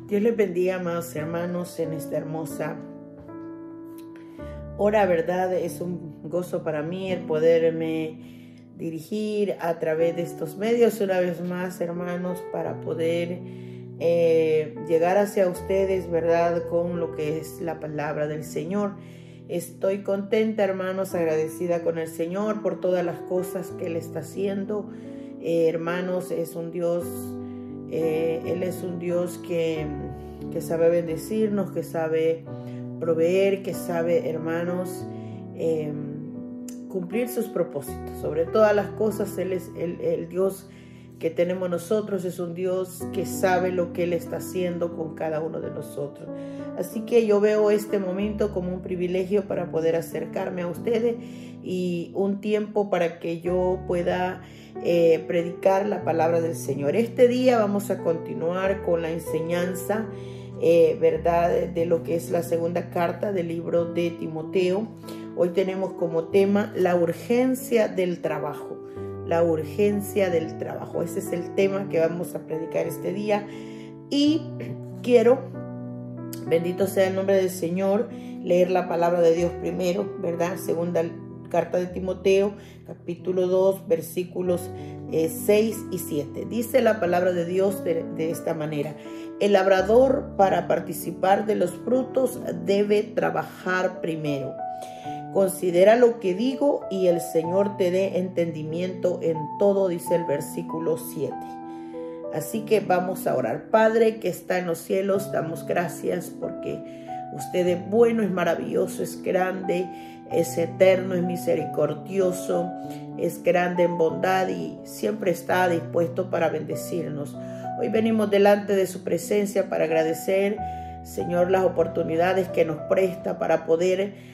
Dios les bendiga, amados hermanos, en esta hermosa hora, ¿verdad? Es un gozo para mí el poderme dirigir a través de estos medios una vez más, hermanos, para poder llegar hacia ustedes, ¿verdad? Con lo que es la palabra del Señor. Estoy contenta, hermanos, agradecida con el Señor por todas las cosas que Él está haciendo. Hermanos, es un Dios... Él es un Dios que sabe bendecirnos, que sabe proveer, que sabe, hermanos, cumplir sus propósitos. Sobre todas las cosas, Él es el Dios que tenemos nosotros, es un Dios que sabe lo que Él está haciendo con cada uno de nosotros. Así que yo veo este momento como un privilegio para poder acercarme a ustedes y un tiempo para que yo pueda predicar la palabra del Señor. Este día vamos a continuar con la enseñanza, verdad, de lo que es la segunda carta del libro de Timoteo. Hoy tenemos como tema la urgencia del trabajo. La urgencia del trabajo. Ese es el tema que vamos a predicar este día. Y quiero, bendito sea el nombre del Señor, leer la palabra de Dios primero, ¿verdad? Segunda carta de Timoteo, capítulo 2, versículos 6 y 7. Dice la palabra de Dios de esta manera: el labrador, para participar de los frutos, debe trabajar primero. Considera lo que digo y el Señor te dé entendimiento en todo, dice el versículo 7. Así que vamos a orar. Padre que está en los cielos, damos gracias porque usted es bueno, es maravilloso, es grande, es eterno, es misericordioso, es grande en bondad y siempre está dispuesto para bendecirnos. Hoy venimos delante de su presencia para agradecer, Señor, las oportunidades que nos presta para poder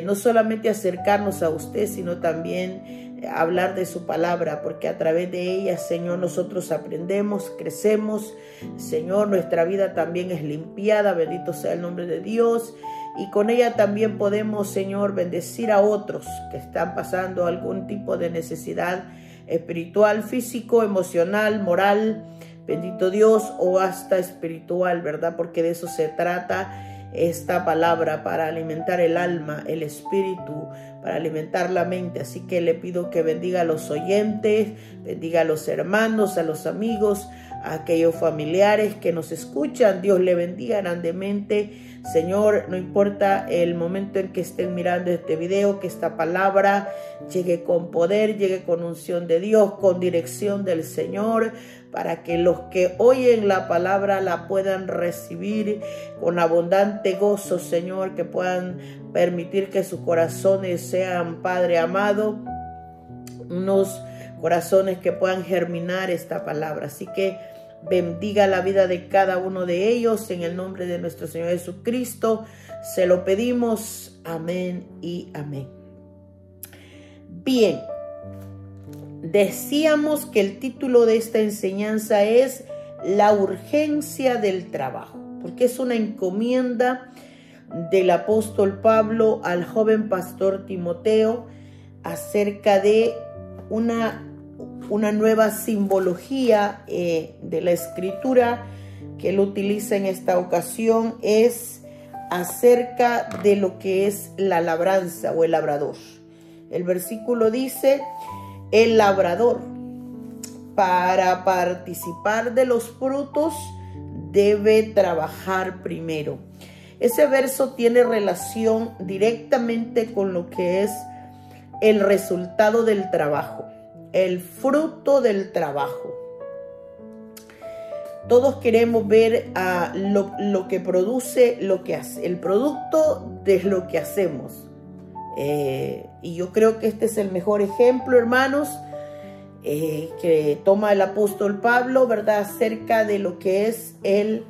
no solamente acercarnos a usted, sino también hablar de su palabra, porque a través de ella, Señor, nosotros aprendemos, crecemos. Señor, nuestra vida también es limpiada, bendito sea el nombre de Dios, y con ella también podemos, Señor, bendecir a otros que están pasando algún tipo de necesidad espiritual, físico, emocional, moral, bendito Dios, o hasta espiritual, ¿verdad? Porque de eso se trata esta palabra, para alimentar el alma, el espíritu, para alimentar la mente. Así que le pido que bendiga a los oyentes, bendiga a los hermanos, a los amigos, a aquellos familiares que nos escuchan. Dios le bendiga grandemente. Señor, no importa el momento en que estén mirando este video, que esta palabra llegue con poder, llegue con unción de Dios, con dirección del Señor, para que los que oyen la palabra la puedan recibir con abundante gozo, Señor, que puedan permitir que sus corazones sean, Padre amado, unos corazones que puedan germinar esta palabra. Así que bendiga la vida de cada uno de ellos en el nombre de nuestro Señor Jesucristo. Se lo pedimos. Amén y amén. Bien. Decíamos que el título de esta enseñanza es la urgencia del trabajo, porque es una encomienda del apóstol Pablo al joven pastor Timoteo acerca de una nueva simbología de la escritura que él utiliza en esta ocasión. Es acerca de lo que es la labranza o el labrador. El versículo dice: el labrador, para participar de los frutos, debe trabajar primero. Ese verso tiene relación directamente con lo que es el resultado del trabajo, el fruto del trabajo. Todos queremos ver lo que produce, lo que hace, el producto de lo que hacemos. Y yo creo que este es el mejor ejemplo, hermanos, que toma el apóstol Pablo, ¿verdad? Acerca de lo que es el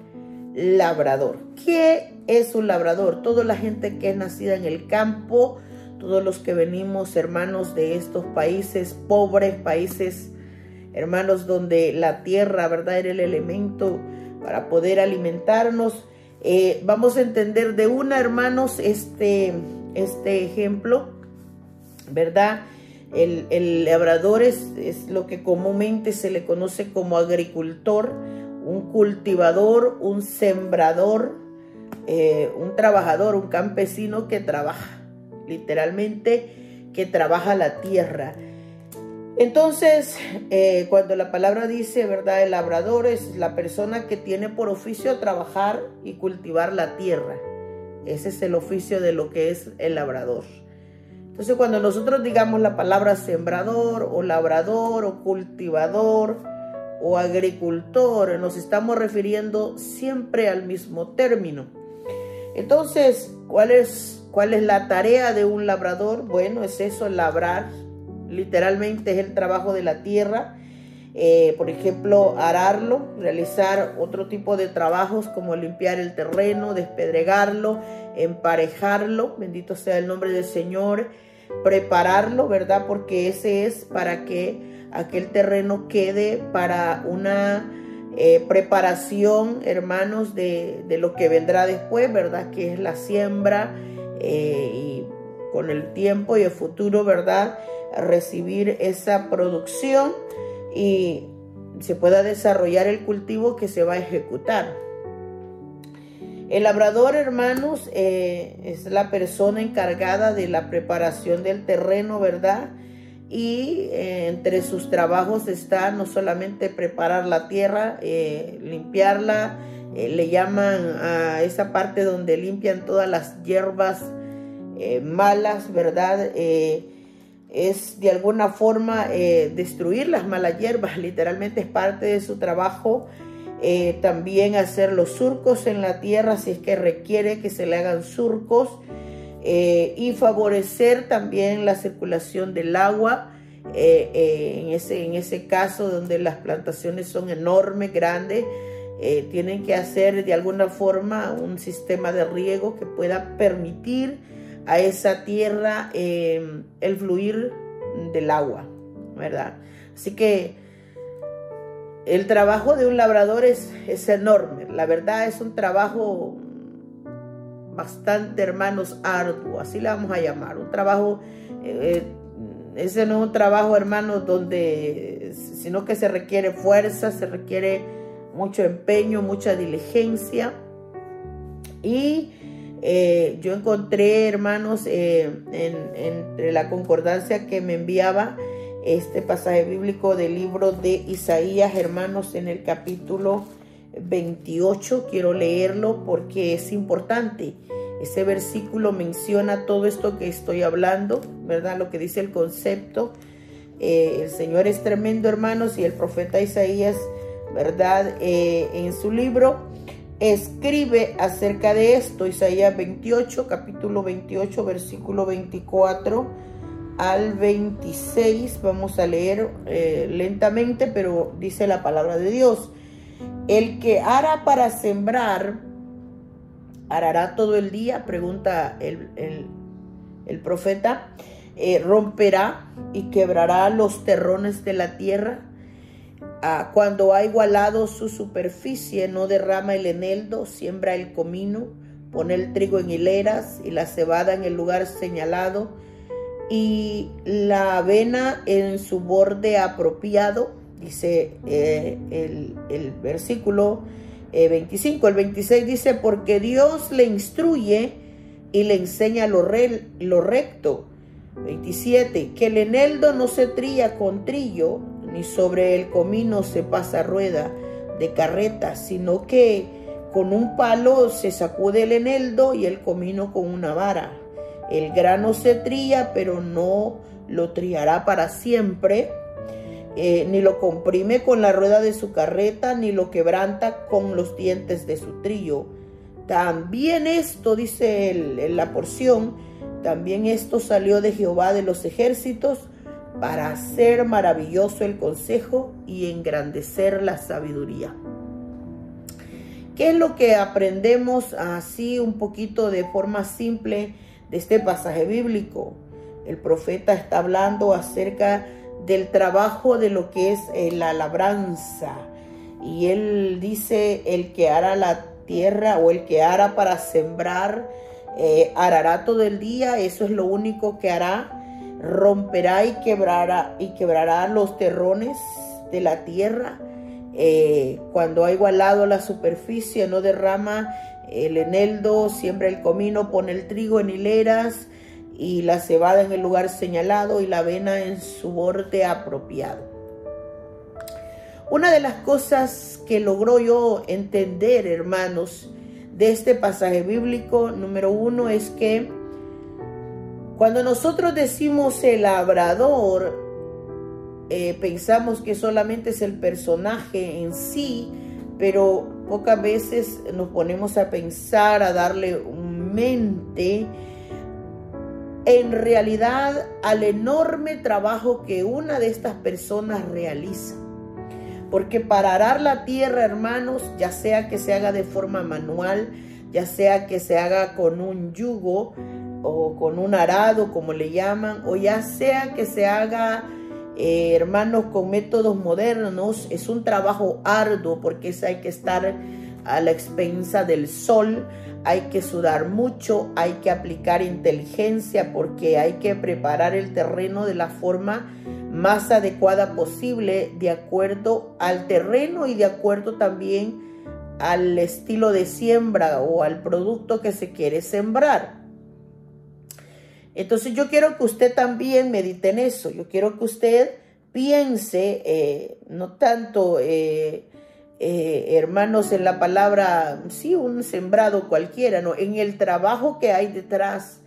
labrador. ¿Qué es un labrador? Toda la gente que es nacida en el campo, todos los que venimos, hermanos, de estos países pobres, países, hermanos, donde la tierra, ¿verdad?, era el elemento para poder alimentarnos. Vamos a entender de una, hermanos, este ejemplo, ¿verdad? El labrador es lo que comúnmente se le conoce como agricultor, un cultivador, un sembrador, un trabajador, un campesino que trabaja, literalmente, que trabaja la tierra. Entonces, cuando la palabra dice, ¿verdad?, el labrador es la persona que tiene por oficio trabajar y cultivar la tierra. Ese es el oficio de lo que es el labrador. Entonces, cuando nosotros digamos la palabra sembrador o labrador o cultivador o agricultor, nos estamos refiriendo siempre al mismo término. Entonces, ¿cuál es la tarea de un labrador? Bueno, es eso, labrar. Literalmente es el trabajo de la tierra. Por ejemplo, ararlo, realizar otro tipo de trabajos como limpiar el terreno, despedregarlo, emparejarlo, bendito sea el nombre del Señor, prepararlo, ¿verdad? Porque ese es para que aquel terreno quede para una preparación, hermanos, de lo que vendrá después, ¿verdad? Que es la siembra, y con el tiempo y el futuro, ¿verdad?, recibir esa producción y se pueda desarrollar el cultivo que se va a ejecutar. El labrador, hermanos, es la persona encargada de la preparación del terreno, ¿verdad? Y entre sus trabajos está no solamente preparar la tierra, limpiarla, le llaman a esa parte donde limpian todas las hierbas malas, ¿verdad? Es de alguna forma destruir las malas hierbas, literalmente es parte de su trabajo. También hacer los surcos en la tierra si es que requiere que se le hagan surcos, y favorecer también la circulación del agua en ese caso donde las plantaciones son enormes, grandes. Tienen que hacer de alguna forma un sistema de riego que pueda permitir a esa tierra el fluir del agua, ¿verdad? Así que el trabajo de un labrador es enorme. La verdad es un trabajo bastante, hermanos, arduo, así le vamos a llamar. Un trabajo, ese no es un trabajo, hermanos, sino que se requiere fuerza, se requiere mucho empeño, mucha diligencia. Y yo encontré, hermanos, entre la concordancia que me enviaba este pasaje bíblico del libro de Isaías, hermanos, en el capítulo 28. Quiero leerlo porque es importante. Ese versículo menciona todo esto que estoy hablando, ¿verdad? Lo que dice el concepto. El Señor es tremendo, hermanos, y el profeta Isaías, ¿verdad? En su libro escribe acerca de esto. Isaías 28, capítulo 28, versículo 24 al 26. Vamos a leer lentamente, pero dice la palabra de Dios: el que ara para sembrar, ¿arará todo el día?, pregunta el profeta. Romperá y quebrará los terrones de la tierra. Cuando ha igualado su superficie, no derrama el eneldo, siembra el comino, pone el trigo en hileras y la cebada en el lugar señalado, y la avena en su borde apropiado. Dice el versículo 25. El 26 dice: porque Dios le instruye y le enseña lo recto. 27. Que el eneldo no se trilla con trillo, ni sobre el comino se pasa rueda de carreta, sino que con un palo se sacude el eneldo y el comino con una vara. El grano se trilla, pero no lo trillará para siempre. ni lo comprime con la rueda de su carreta, ni lo quebranta con los dientes de su trillo. También esto, dice en la porción, también esto salió de Jehová de los ejércitos, para hacer maravilloso el consejo y engrandecer la sabiduría. ¿Qué es lo que aprendemos así un poquito de forma simple de este pasaje bíblico? El profeta está hablando acerca del trabajo de lo que es la labranza. Y él dice, el que ara la tierra o el que ara para sembrar, arará todo el día. Eso es lo único que hará. Romperá y quebrará los terrones de la tierra. Cuando ha igualado la superficie, no derrama el eneldo, siembra el comino, pone el trigo en hileras y la cebada en el lugar señalado y la avena en su borde apropiado. Una de las cosas que logró yo entender, hermanos, de este pasaje bíblico, número uno, es que cuando nosotros decimos el labrador, pensamos que solamente es el personaje en sí, pero pocas veces nos ponemos a pensar, a darle mente, en realidad, al enorme trabajo que una de estas personas realiza. Porque para arar la tierra, hermanos, ya sea que se haga de forma manual, ya sea que se haga con un yugo o con un arado, como le llaman, o ya sea que se haga, hermanos, con métodos modernos, es un trabajo arduo, porque hay que estar a la expensa del sol, hay que sudar mucho, hay que aplicar inteligencia, porque hay que preparar el terreno de la forma más adecuada posible, de acuerdo al terreno y de acuerdo también al estilo de siembra o al producto que se quiere sembrar. Entonces yo quiero que usted también medite en eso. Yo quiero que usted piense, no tanto, hermanos, en la palabra, sí, un sembrado cualquiera, no, en el trabajo que hay detrás,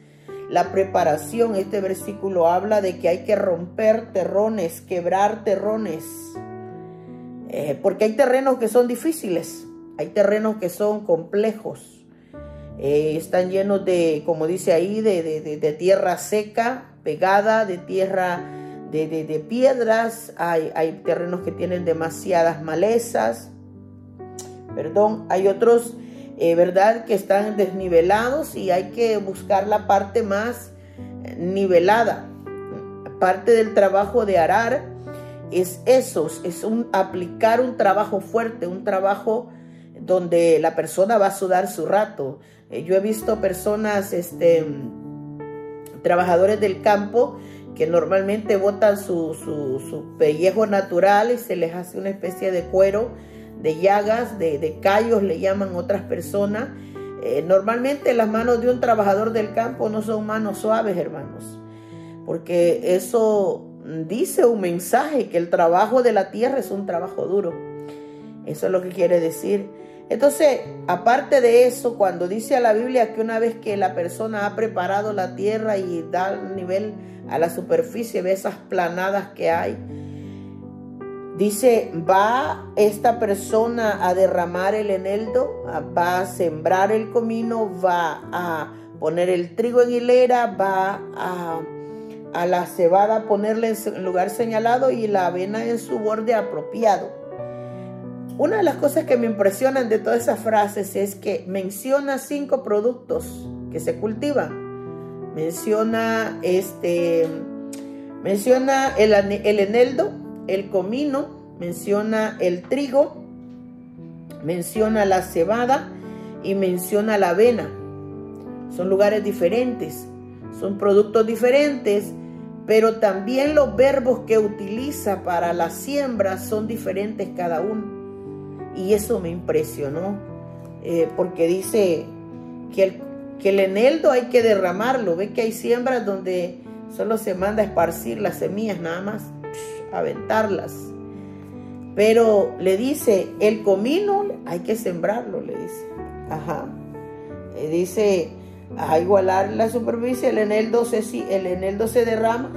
la preparación. Este versículo habla de que hay que romper terrones, quebrar terrones, porque hay terrenos que son difíciles, hay terrenos que son complejos. Están llenos de, como dice ahí, de tierra seca, pegada, de tierra, de piedras. Hay terrenos que tienen demasiadas malezas. Hay otros, ¿verdad?, que están desnivelados y hay que buscar la parte más nivelada. Parte del trabajo de arar es eso, es aplicar un trabajo fuerte, un trabajo donde la persona va a sudar su rato. Yo he visto personas, trabajadores del campo, que normalmente botan su pellejo natural y se les hace una especie de cuero, de llagas, de callos, le llaman otras personas. Normalmente las manos de un trabajador del campo no son manos suaves, hermanos, porque eso dice un mensaje, que el trabajo de la tierra es un trabajo duro. Eso es lo que quiere decir. Entonces, aparte de eso, cuando dice a la Biblia que una vez que la persona ha preparado la tierra y da nivel a la superficie, ve esas planadas que hay, dice, va esta persona a derramar el eneldo, va a sembrar el comino, va a poner el trigo en hilera, va a la cebada ponerle en lugar señalado y la avena en su borde apropiado. Una de las cosas que me impresionan de todas esas frases es que menciona 5 productos que se cultivan. Menciona el eneldo, el comino, menciona el trigo, menciona la cebada y menciona la avena. Son lugares diferentes, son productos diferentes, pero también los verbos que utiliza para la siembra son diferentes cada uno. Y eso me impresionó, porque dice que el eneldo hay que derramarlo. Ve que hay siembras donde solo se manda a esparcir las semillas, nada más, aventarlas. Pero le dice, el comino hay que sembrarlo, le dice. Dice, a igualar la superficie, el eneldo se derrama,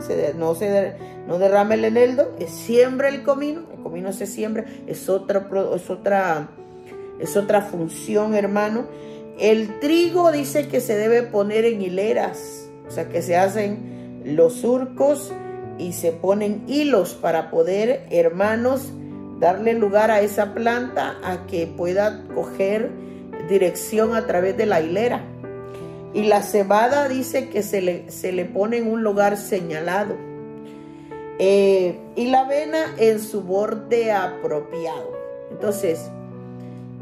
no derrama el eneldo, siembra el comino se siembra, es otra función, hermano. El trigo dice que se debe poner en hileras, o sea que se hacen los surcos y se ponen hilos para poder, hermanos, darle lugar a esa planta a que pueda coger dirección a través de la hilera. Y la cebada dice que se le pone en un lugar señalado. Y la avena en su borde apropiado. Entonces,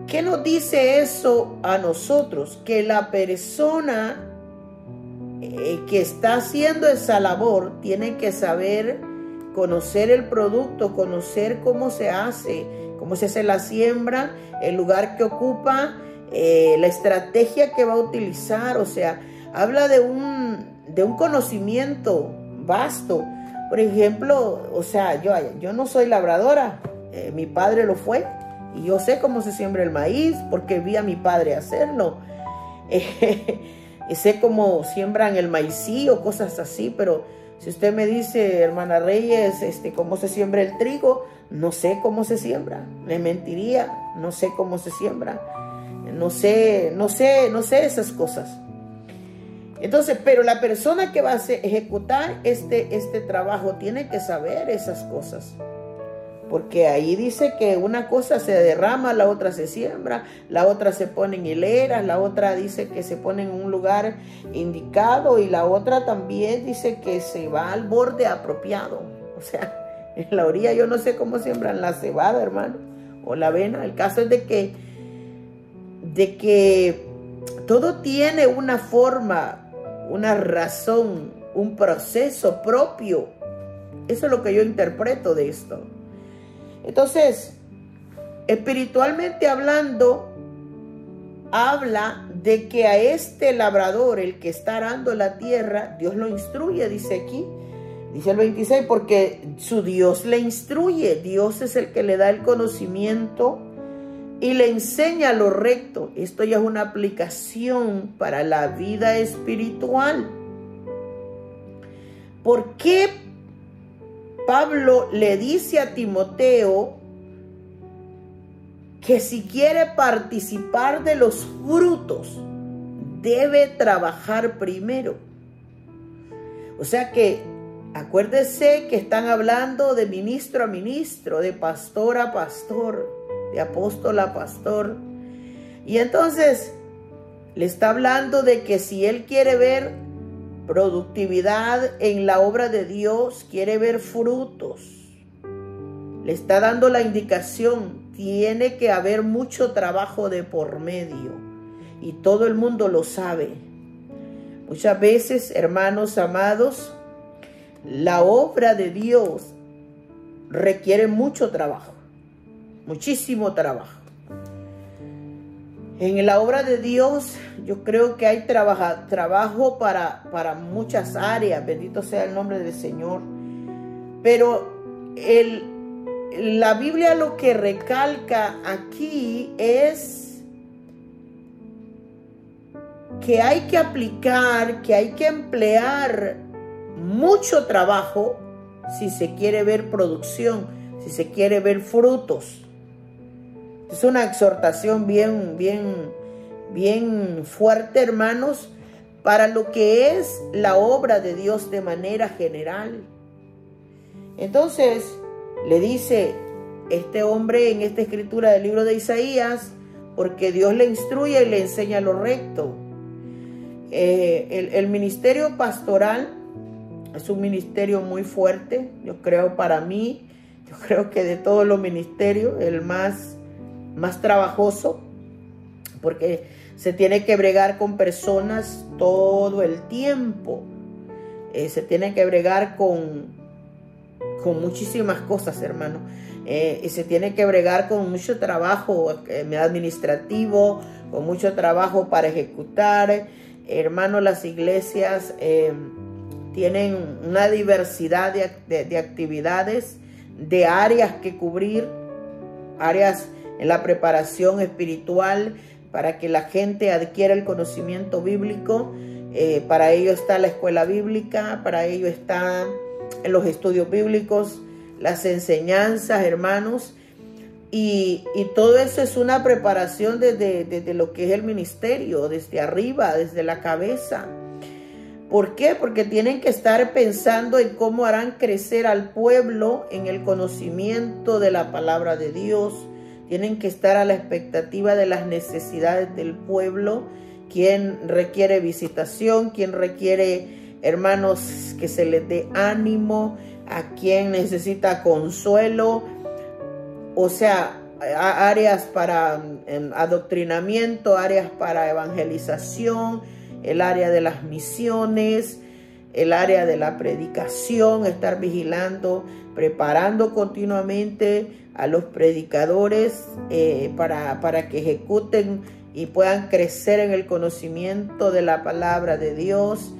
¿qué nos dice eso a nosotros? Que la persona que está haciendo esa labor tiene que saber conocer el producto, conocer cómo se hace la siembra, el lugar que ocupa, la estrategia que va a utilizar. O sea, habla de un conocimiento vasto. Por ejemplo, o sea, yo no soy labradora, mi padre lo fue, y yo sé cómo se siembra el maíz porque vi a mi padre hacerlo. Y sé cómo siembran el maicillo, cosas así, pero si usted me dice, hermana Reyes, cómo se siembra el trigo, no sé cómo se siembra, le mentiría, no sé cómo se siembra, no sé esas cosas. Entonces, pero la persona que va a ejecutar este trabajo tiene que saber esas cosas. Porque ahí dice que una cosa se derrama, la otra se siembra, la otra se pone en hileras, la otra dice que se pone en un lugar indicado y la otra también dice que se va al borde apropiado. O sea, en la orilla yo no sé cómo siembran la cebada, hermano, o la avena. El caso es de que todo tiene una forma, una razón, un proceso propio. Eso es lo que yo interpreto de esto. Entonces, espiritualmente hablando, habla de que a este labrador, el que está arando la tierra, Dios lo instruye, dice aquí, dice el 26, porque su Dios le instruye. Dios es el que le da el conocimiento y le enseña lo recto. Esto ya es una aplicación para la vida espiritual. ¿Por qué Pablo le dice a Timoteo que si quiere participar de los frutos, debe trabajar primero? O sea que, acuérdese que están hablando de ministro a ministro, de pastor a pastor, de apóstol a pastor. Y entonces le está hablando de que si él quiere ver productividad en la obra de Dios, quiere ver frutos, le está dando la indicación, tiene que haber mucho trabajo de por medio, y todo el mundo lo sabe. Muchas veces, hermanos amados, la obra de Dios requiere mucho trabajo, muchísimo trabajo. En la obra de Dios yo creo que hay trabajo para muchas áreas, bendito sea el nombre del Señor. Pero la Biblia lo que recalca aquí es que hay que aplicar, que hay que emplear mucho trabajo si se quiere ver producción, si se quiere ver frutos. Es una exhortación bien fuerte, hermanos, para lo que es la obra de Dios de manera general. Entonces, le dice este hombre en esta escritura del libro de Isaías, porque Dios le instruye y le enseña lo recto. El ministerio pastoral es un ministerio muy fuerte, yo creo, para mí, yo creo que de todos los ministerios, el más trabajoso, porque se tiene que bregar con personas todo el tiempo, se tiene que bregar con muchísimas cosas, hermano, y se tiene que bregar con mucho trabajo administrativo, con mucho trabajo para ejecutar. Hermano, las iglesias tienen una diversidad de actividades, de áreas que cubrir, áreas en la preparación espiritual, para que la gente adquiera el conocimiento bíblico. Para ello está la escuela bíblica, para ello están los estudios bíblicos, las enseñanzas, hermanos. Y todo eso es una preparación desde lo que es el ministerio, desde arriba, desde la cabeza. ¿Por qué? Porque tienen que estar pensando en cómo harán crecer al pueblo en el conocimiento de la palabra de Dios. Tienen que estar a la expectativa de las necesidades del pueblo. Quién requiere visitación, quién requiere, hermanos, que se les dé ánimo, a quien necesita consuelo. O sea, áreas para adoctrinamiento, áreas para evangelización, el área de las misiones, el área de la predicación, estar vigilando, preparando continuamente a los predicadores para que ejecuten y puedan crecer en el conocimiento de la palabra de Dios.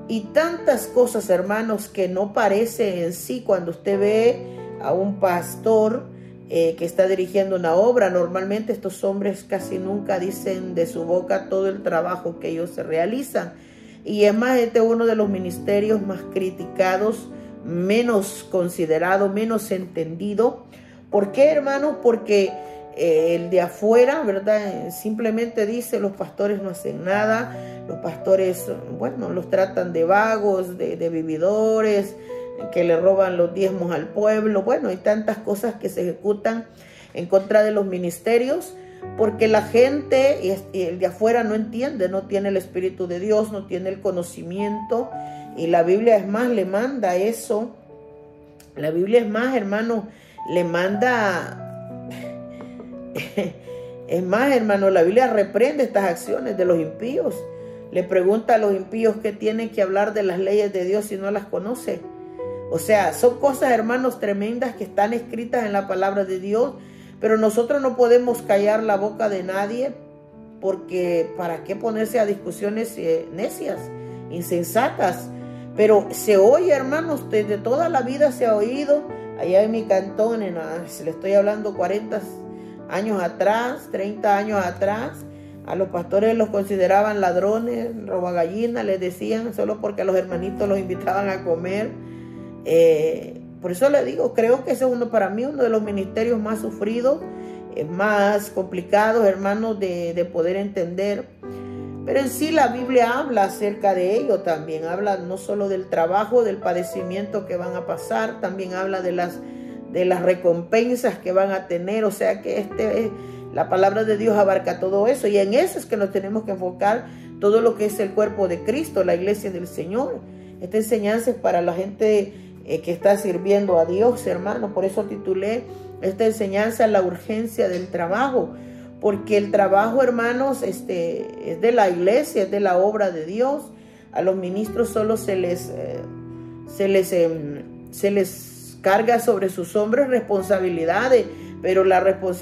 Y tantas cosas, hermanos, que no parece en sí cuando usted ve a un pastor que está dirigiendo una obra. Normalmente estos hombres casi nunca dicen de su boca todo el trabajo que ellos se realizan. Y es más, este es uno de los ministerios más criticados, menos considerado, menos entendido. ¿Por qué, hermanos? Porque el de afuera, ¿verdad? Simplemente dice, los pastores no hacen nada, los pastores, bueno, los tratan de vagos, de vividores, que le roban los diezmos al pueblo. Bueno, hay tantas cosas que se ejecutan en contra de los ministerios, porque la gente y el de afuera no entiende, no tiene el Espíritu de Dios, no tiene el conocimiento. Y la Biblia, es más, le manda eso. La Biblia, es más, hermano, le manda... Es más, hermano, la Biblia reprende estas acciones de los impíos. Le pregunta a los impíos que tienen que hablar de las leyes de Dios si no las conoce. O sea, son cosas, hermanos, tremendas que están escritas en la palabra de Dios, pero nosotros no podemos callar la boca de nadie, porque ¿para qué ponerse a discusiones necias, insensatas? Pero se oye, hermanos, desde toda la vida se ha oído, allá en mi cantón, le estoy hablando 40 años atrás, 30 años atrás, a los pastores los consideraban ladrones, robagallinas, les decían, solo porque a los hermanitos los invitaban a comer. Por eso le digo, creo que ese es para mí uno de los ministerios más sufridos, más complicados, hermanos, de poder entender. Pero en sí la Biblia habla acerca de ello también. Habla no solo del trabajo, del padecimiento que van a pasar, también habla de las recompensas que van a tener. O sea que la palabra de Dios abarca todo eso, y en eso es que nos tenemos que enfocar, todo lo que es el cuerpo de Cristo, la iglesia del Señor. Esta enseñanza es para la gente que está sirviendo a Dios, hermano. Por eso titulé esta enseñanza La urgencia del trabajo, porque el trabajo, hermanos, es de la iglesia, es de la obra de Dios. A los ministros solo se les carga sobre sus hombros responsabilidades, pero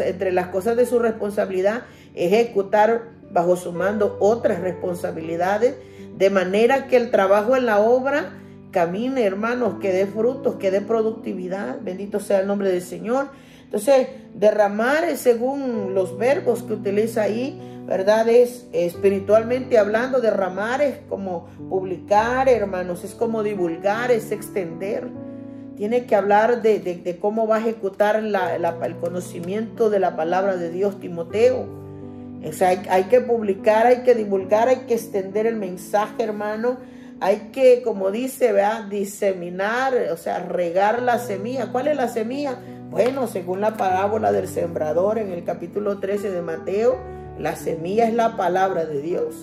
entre las cosas de su responsabilidad, ejecutar bajo su mando otras responsabilidades, de manera que el trabajo en la obra camine, hermanos, que dé frutos, que dé productividad. Bendito sea el nombre del Señor. Entonces, derramar, según los verbos que utiliza ahí, ¿verdad? Es espiritualmente hablando, derramar es como publicar, hermanos, es como divulgar, es extender. Tiene que hablar de cómo va a ejecutar el conocimiento de la palabra de Dios, Timoteo. O sea, hay que publicar, hay que divulgar, hay que extender el mensaje, hermano. Hay que, como dice, ¿verdad?, diseminar, o sea, regar la semilla. ¿Cuál es la semilla? Bueno, según la parábola del sembrador en el capítulo 13 de Mateo, la semilla es la palabra de Dios.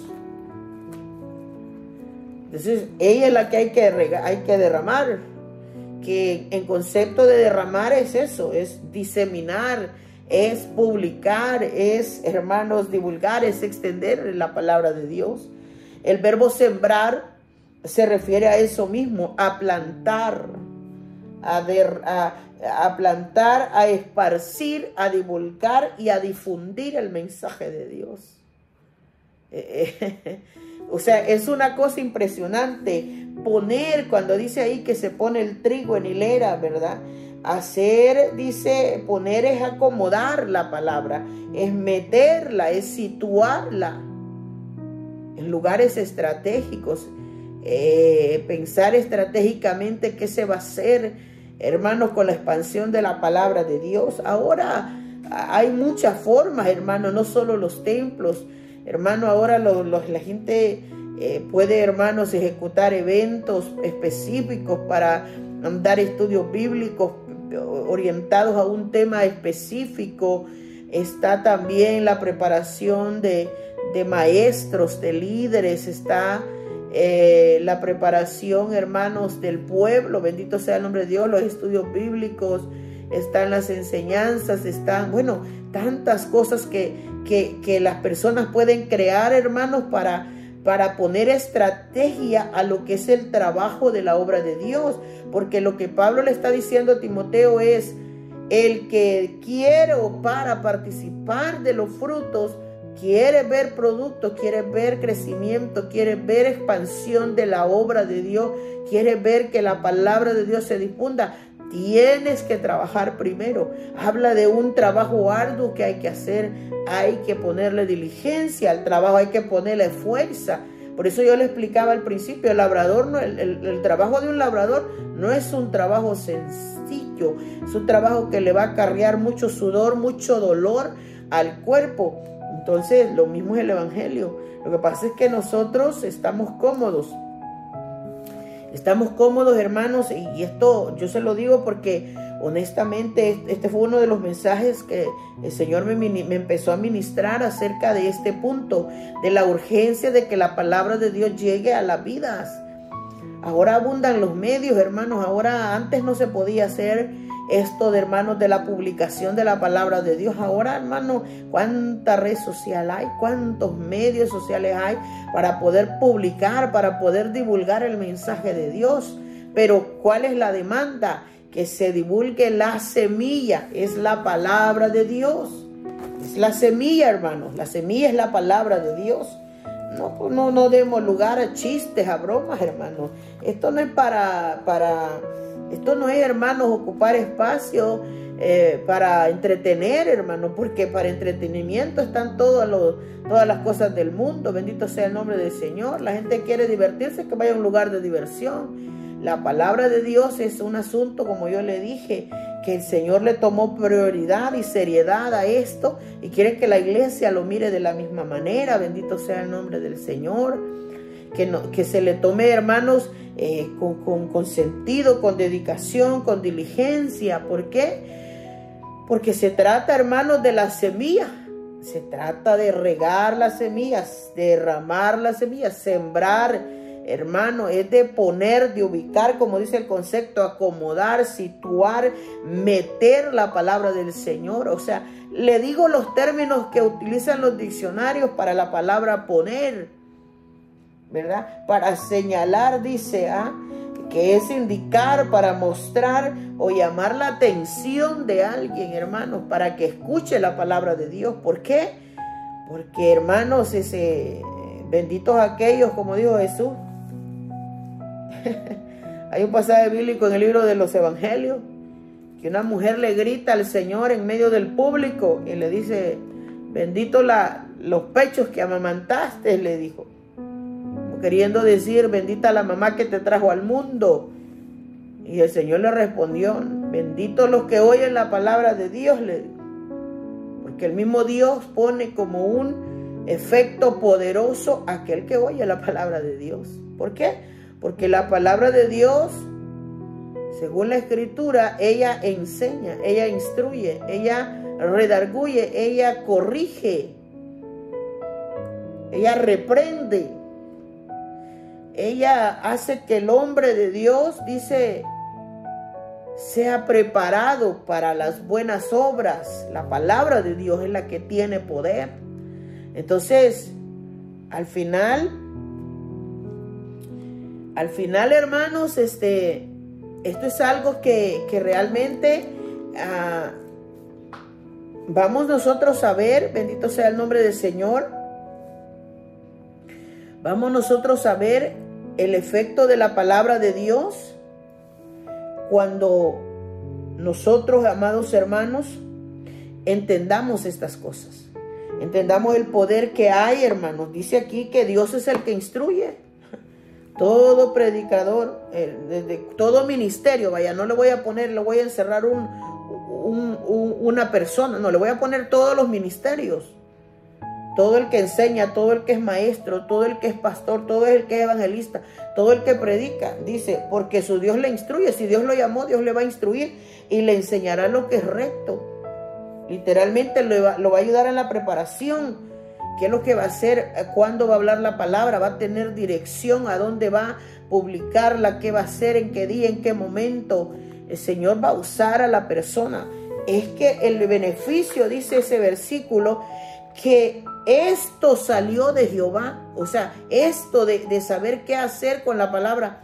Entonces, ella es la que hay que regar, hay que derramar. Que en concepto de derramar es eso, es diseminar, es publicar, es, hermanos, divulgar, es extender la palabra de Dios. El verbo sembrar se refiere a eso mismo, a plantar, a plantar, a esparcir, a divulgar y a difundir el mensaje de Dios. O sea, es una cosa impresionante poner, cuando dice ahí que se pone el trigo en hilera, ¿verdad? Hacer, dice, poner es acomodar la palabra, es meterla, es situarla en lugares estratégicos, pensar estratégicamente qué se va a hacer, hermanos, con la expansión de la palabra de Dios. Ahora hay muchas formas, hermanos, no solo los templos, hermano, ahora la gente puede, hermanos, ejecutar eventos específicos para dar estudios bíblicos orientados a un tema específico. Está también la preparación de maestros, de líderes, está la preparación, hermanos, del pueblo, bendito sea el nombre de Dios, los estudios bíblicos, están las enseñanzas, están, bueno, tantas cosas que las personas pueden crear, hermanos, para poner estrategia a lo que es el trabajo de la obra de Dios. Porque lo que Pablo le está diciendo a Timoteo es: el que quiere o para participar de los frutos, quiere ver productos, quiere ver crecimiento, quiere ver expansión de la obra de Dios, quiere ver que la palabra de Dios se difunda, tienes que trabajar primero. Habla de un trabajo arduo que hay que hacer, hay que ponerle diligencia al trabajo, hay que ponerle fuerza. Por eso yo le explicaba al principio, el labrador, el trabajo de un labrador no es un trabajo sencillo, es un trabajo que le va a acarrear mucho sudor, mucho dolor al cuerpo. Entonces, lo mismo es el evangelio. Lo que pasa es que nosotros estamos cómodos. Estamos cómodos, hermanos, y esto yo se lo digo porque honestamente este fue uno de los mensajes que el Señor me empezó a ministrar acerca de este punto, de la urgencia de que la palabra de Dios llegue a las vidas. Ahora abundan los medios, hermanos. Ahora, antes no se podía hacer esto de, hermanos, de la publicación de la palabra de Dios. Ahora, hermanos, cuánta red social hay, cuántos medios sociales hay para poder publicar, para poder divulgar el mensaje de Dios. Pero ¿cuál es la demanda? Que se divulgue la semilla, es la palabra de Dios. Es la semilla, hermanos. La semilla es la palabra de Dios. No demos lugar a chistes, a bromas, hermanos. Esto no es esto no es, hermanos, ocupar espacio para entretener, hermanos, porque para entretenimiento están todas las cosas del mundo. Bendito sea el nombre del Señor. La gente quiere divertirse, que vaya a un lugar de diversión. La palabra de Dios es un asunto, como yo le dije, que el Señor le tomó prioridad y seriedad a esto y quiere que la iglesia lo mire de la misma manera. Bendito sea el nombre del Señor. Que se le tome, hermanos, con sentido, con dedicación, con diligencia. ¿Por qué? Porque se trata, hermanos, de la semilla. Se trata de regar las semillas, derramar las semillas, sembrar. Hermano, es de poner, de ubicar, como dice el concepto, acomodar, situar, meter la palabra del Señor. O sea, le digo los términos que utilizan los diccionarios para la palabra poner, ¿verdad? Para señalar, dice, que es indicar, para mostrar o llamar la atención de alguien, hermanos, para que escuche la palabra de Dios. ¿Por qué? Porque, hermanos, benditos aquellos, como dijo Jesús. Hay un pasaje bíblico en el libro de los Evangelios que una mujer le grita al Señor en medio del público y le dice: bendito los pechos que amamantaste, le dijo, queriendo decir: bendita la mamá que te trajo al mundo. Y el Señor le respondió: benditos los que oyen la palabra de Dios, le dijo, porque el mismo Dios pone como un efecto poderoso a aquel que oye la palabra de Dios. ¿Por qué? Porque la palabra de Dios, según la Escritura, ella enseña, ella instruye, ella redarguye, ella corrige, ella reprende, ella hace que el hombre de Dios, dice, sea preparado para las buenas obras. La palabra de Dios es la que tiene poder. Entonces, al final, hermanos, esto es algo que realmente vamos nosotros a ver. Bendito sea el nombre del Señor. Vamos nosotros a ver el efecto de la palabra de Dios cuando nosotros, amados hermanos, entendamos estas cosas. Entendamos el poder que hay, hermanos. Dice aquí que Dios es el que instruye. Todo predicador, todo ministerio, vaya, no le voy a poner, le voy a encerrar una persona, no, le voy a poner todos los ministerios. Todo el que enseña, todo el que es maestro, todo el que es pastor, todo el que es evangelista, todo el que predica, dice, porque su Dios le instruye. Si Dios lo llamó, Dios le va a instruir y le enseñará lo que es recto. Literalmente lo va a ayudar en la preparación. ¿Qué es lo que va a hacer? ¿Cuándo va a hablar la palabra? Va a tener dirección, a dónde va a publicarla, qué va a hacer, en qué día, en qué momento. El Señor va a usar a la persona. Es que el beneficio, dice ese versículo, que esto salió de Jehová. O sea, esto de saber qué hacer con la palabra.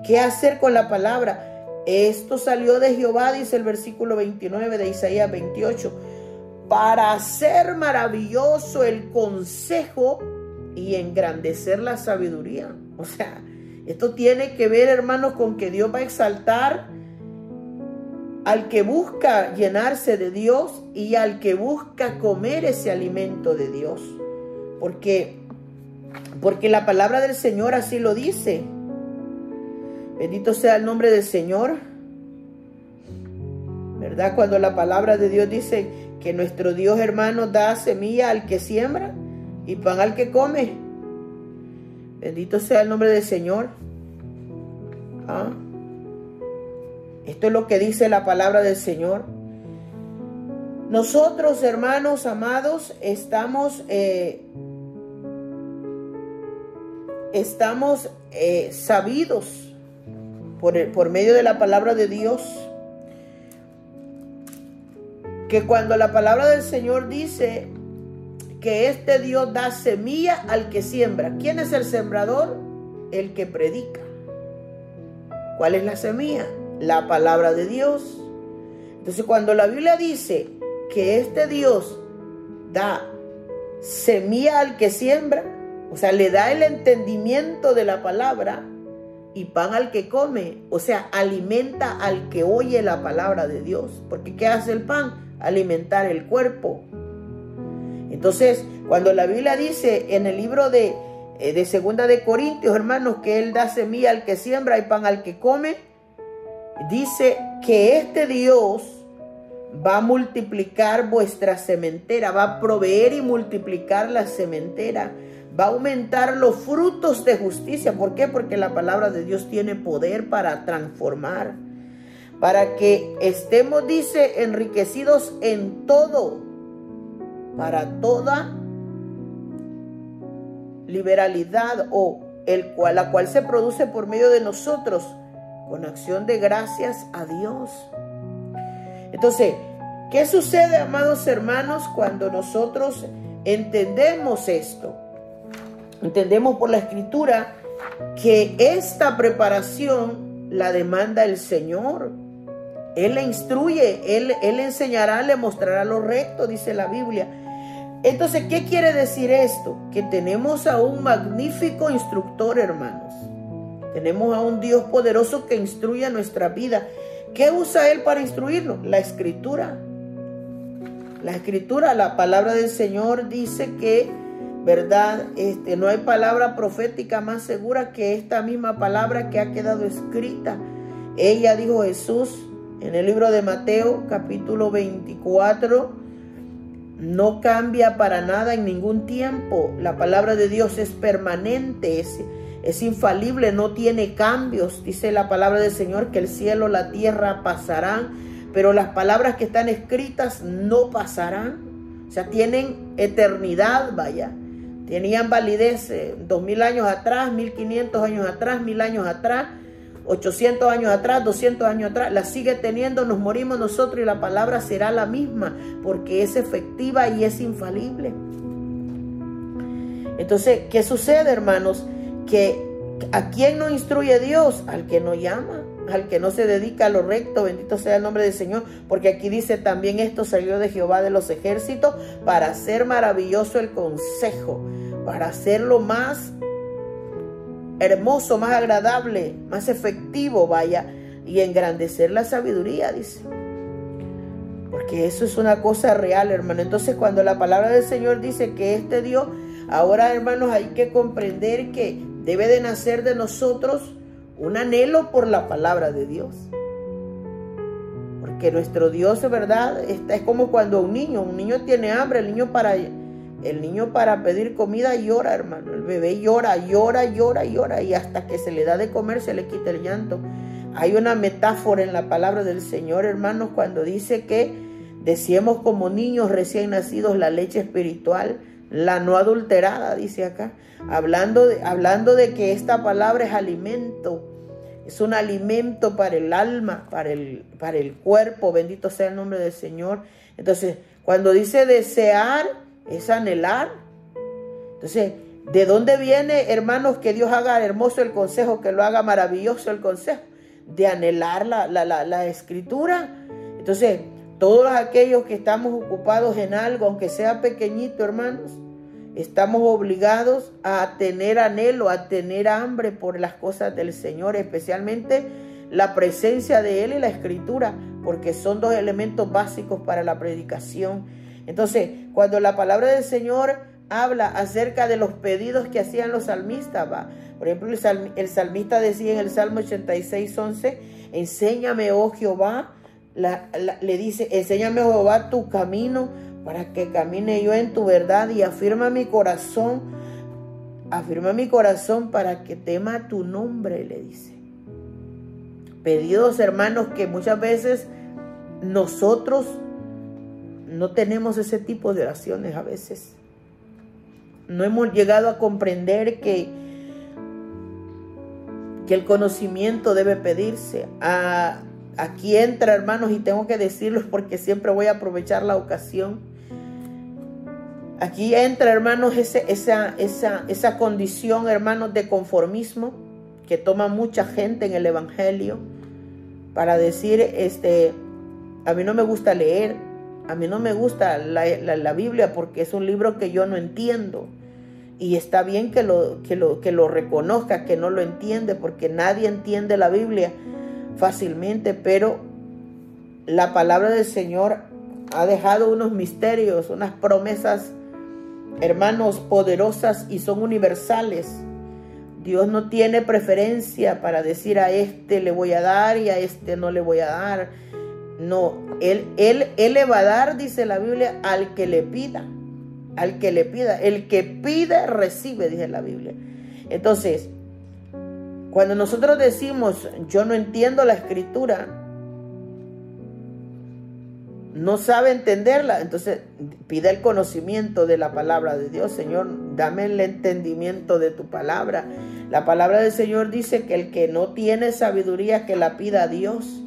¿Qué hacer con la palabra? Esto salió de Jehová, dice el versículo 29 de Isaías 28, para hacer maravilloso el consejo y engrandecer la sabiduría. O sea, esto tiene que ver, hermanos, con que Dios va a exaltar al que busca llenarse de Dios y al que busca comer ese alimento de Dios. Porque la palabra del Señor así lo dice. Bendito sea el nombre del Señor. ¿Verdad? Cuando la palabra de Dios dice que nuestro Dios, hermano, da semilla al que siembra y pan al que come. Bendito sea el nombre del Señor. ¿Ah? Esto es lo que dice la palabra del Señor. Nosotros, hermanos amados, estamos sabidos por medio de la palabra de Dios, que cuando la palabra del Señor dice que este Dios da semilla al que siembra. ¿Quién es el sembrador? El que predica. ¿Cuál es la semilla? La palabra de Dios. Entonces, cuando la Biblia dice que este Dios da semilla al que siembra, o sea, le da el entendimiento de la palabra, y pan al que come, o sea, alimenta al que oye la palabra de Dios. Porque ¿qué hace el pan? Alimentar el cuerpo. Entonces, cuando la Biblia dice en el libro de Segunda de Corintios, hermanos, que Él da semilla al que siembra y pan al que come, dice que este Dios va a multiplicar vuestra sementera, va a proveer y multiplicar la sementera, va a aumentar los frutos de justicia. ¿Por qué? Porque la palabra de Dios tiene poder para transformar, para que estemos, dice, enriquecidos en todo, para toda liberalidad la cual se produce por medio de nosotros, con acción de gracias a Dios. Entonces, ¿qué sucede, amados hermanos, cuando nosotros entendemos esto? Entendemos por la Escritura que esta preparación la demanda el Señor. Él le instruye, Él enseñará, le mostrará lo recto, dice la Biblia. Entonces, ¿qué quiere decir esto? Que tenemos a un magnífico instructor, hermanos. Tenemos a un Dios poderoso que instruye nuestra vida. ¿Qué usa Él para instruirnos? La Escritura. La Escritura, la palabra del Señor dice que, ¿verdad? No hay palabra profética más segura que esta misma palabra que ha quedado escrita. Ella, dijo Jesús en el libro de Mateo, capítulo 24, no cambia para nada en ningún tiempo. La palabra de Dios es permanente, es infalible, no tiene cambios. Dice la palabra del Señor que el cielo, la tierra pasarán, pero las palabras que están escritas no pasarán. O sea, tienen eternidad, vaya. Tenían validez 2000 años atrás, 1500 años atrás, 1000 años atrás, 800 años atrás, 200 años atrás. La sigue teniendo, nos morimos nosotros y la palabra será la misma, porque es efectiva y es infalible. Entonces, ¿qué sucede, hermanos? Que ¿a quién no instruye Dios? Al que no llama, al que no se dedica a lo recto. Bendito sea el nombre del Señor, porque aquí dice también: esto salió de Jehová de los ejércitos para hacer maravilloso el consejo, para hacerlo más hermoso, más agradable, más efectivo, vaya, y engrandecer la sabiduría, dice. Porque eso es una cosa real, hermano. Entonces, cuando la palabra del Señor dice que este Dios, ahora, hermanos, hay que comprender que debe de nacer de nosotros un anhelo por la palabra de Dios. Porque nuestro Dios, de verdad, es como cuando un niño tiene hambre, el niño para pedir comida llora, hermano. El bebé llora, y hasta que se le da de comer se le quita el llanto. Hay una metáfora en la palabra del Señor, hermanos, cuando dice que deseemos como niños recién nacidos la leche espiritual, la no adulterada, dice acá, hablando de que esta palabra es alimento, es un alimento para el alma, para el cuerpo, bendito sea el nombre del Señor. Entonces, cuando dice desear, es anhelar. Entonces, ¿de dónde viene, hermanos, que Dios haga hermoso el consejo, que lo haga maravilloso el consejo? De anhelar la escritura. Entonces, todos aquellos que estamos ocupados en algo, aunque sea pequeñito, hermanos, estamos obligados a tener anhelo, a tener hambre por las cosas del Señor, especialmente la presencia de Él y la escritura, porque son dos elementos básicos para la predicación. Entonces, cuando la palabra del Señor habla acerca de los pedidos que hacían los salmistas, por ejemplo, el salmista decía en el Salmo 86:11, enséñame, oh Jehová, le dice, enséñame, oh Jehová, tu camino, para que camine yo en tu verdad, y afirma mi corazón para que tema tu nombre, le dice. Pedidos, hermanos, que muchas veces nosotros no tenemos ese tipo de oraciones a veces. No hemos llegado a comprender que el conocimiento debe pedirse. Aquí entra, hermanos, y tengo que decirlo porque siempre voy a aprovechar la ocasión. Aquí entra, hermanos, esa condición, hermanos, de conformismo que toma mucha gente en el evangelio para decir, a mí no me gusta leer, a mí no me gusta la Biblia porque es un libro que yo no entiendo. Y está bien que lo reconozca, que no lo entiende, porque nadie entiende la Biblia fácilmente, pero la palabra del Señor ha dejado unos misterios, unas promesas, hermanos, poderosas, y son universales. Dios no tiene preferencia para decir a este le voy a dar y a este no le voy a dar. No, Él le va a dar, dice la Biblia, al que le pida. Al que le pida. El que pide, recibe, dice la Biblia. Entonces, cuando nosotros decimos, yo no entiendo la escritura, no sabe entenderla, entonces pide el conocimiento de la palabra de Dios. Señor, dame el entendimiento de tu palabra. La palabra del Señor dice que el que no tiene sabiduría, que la pida a Dios.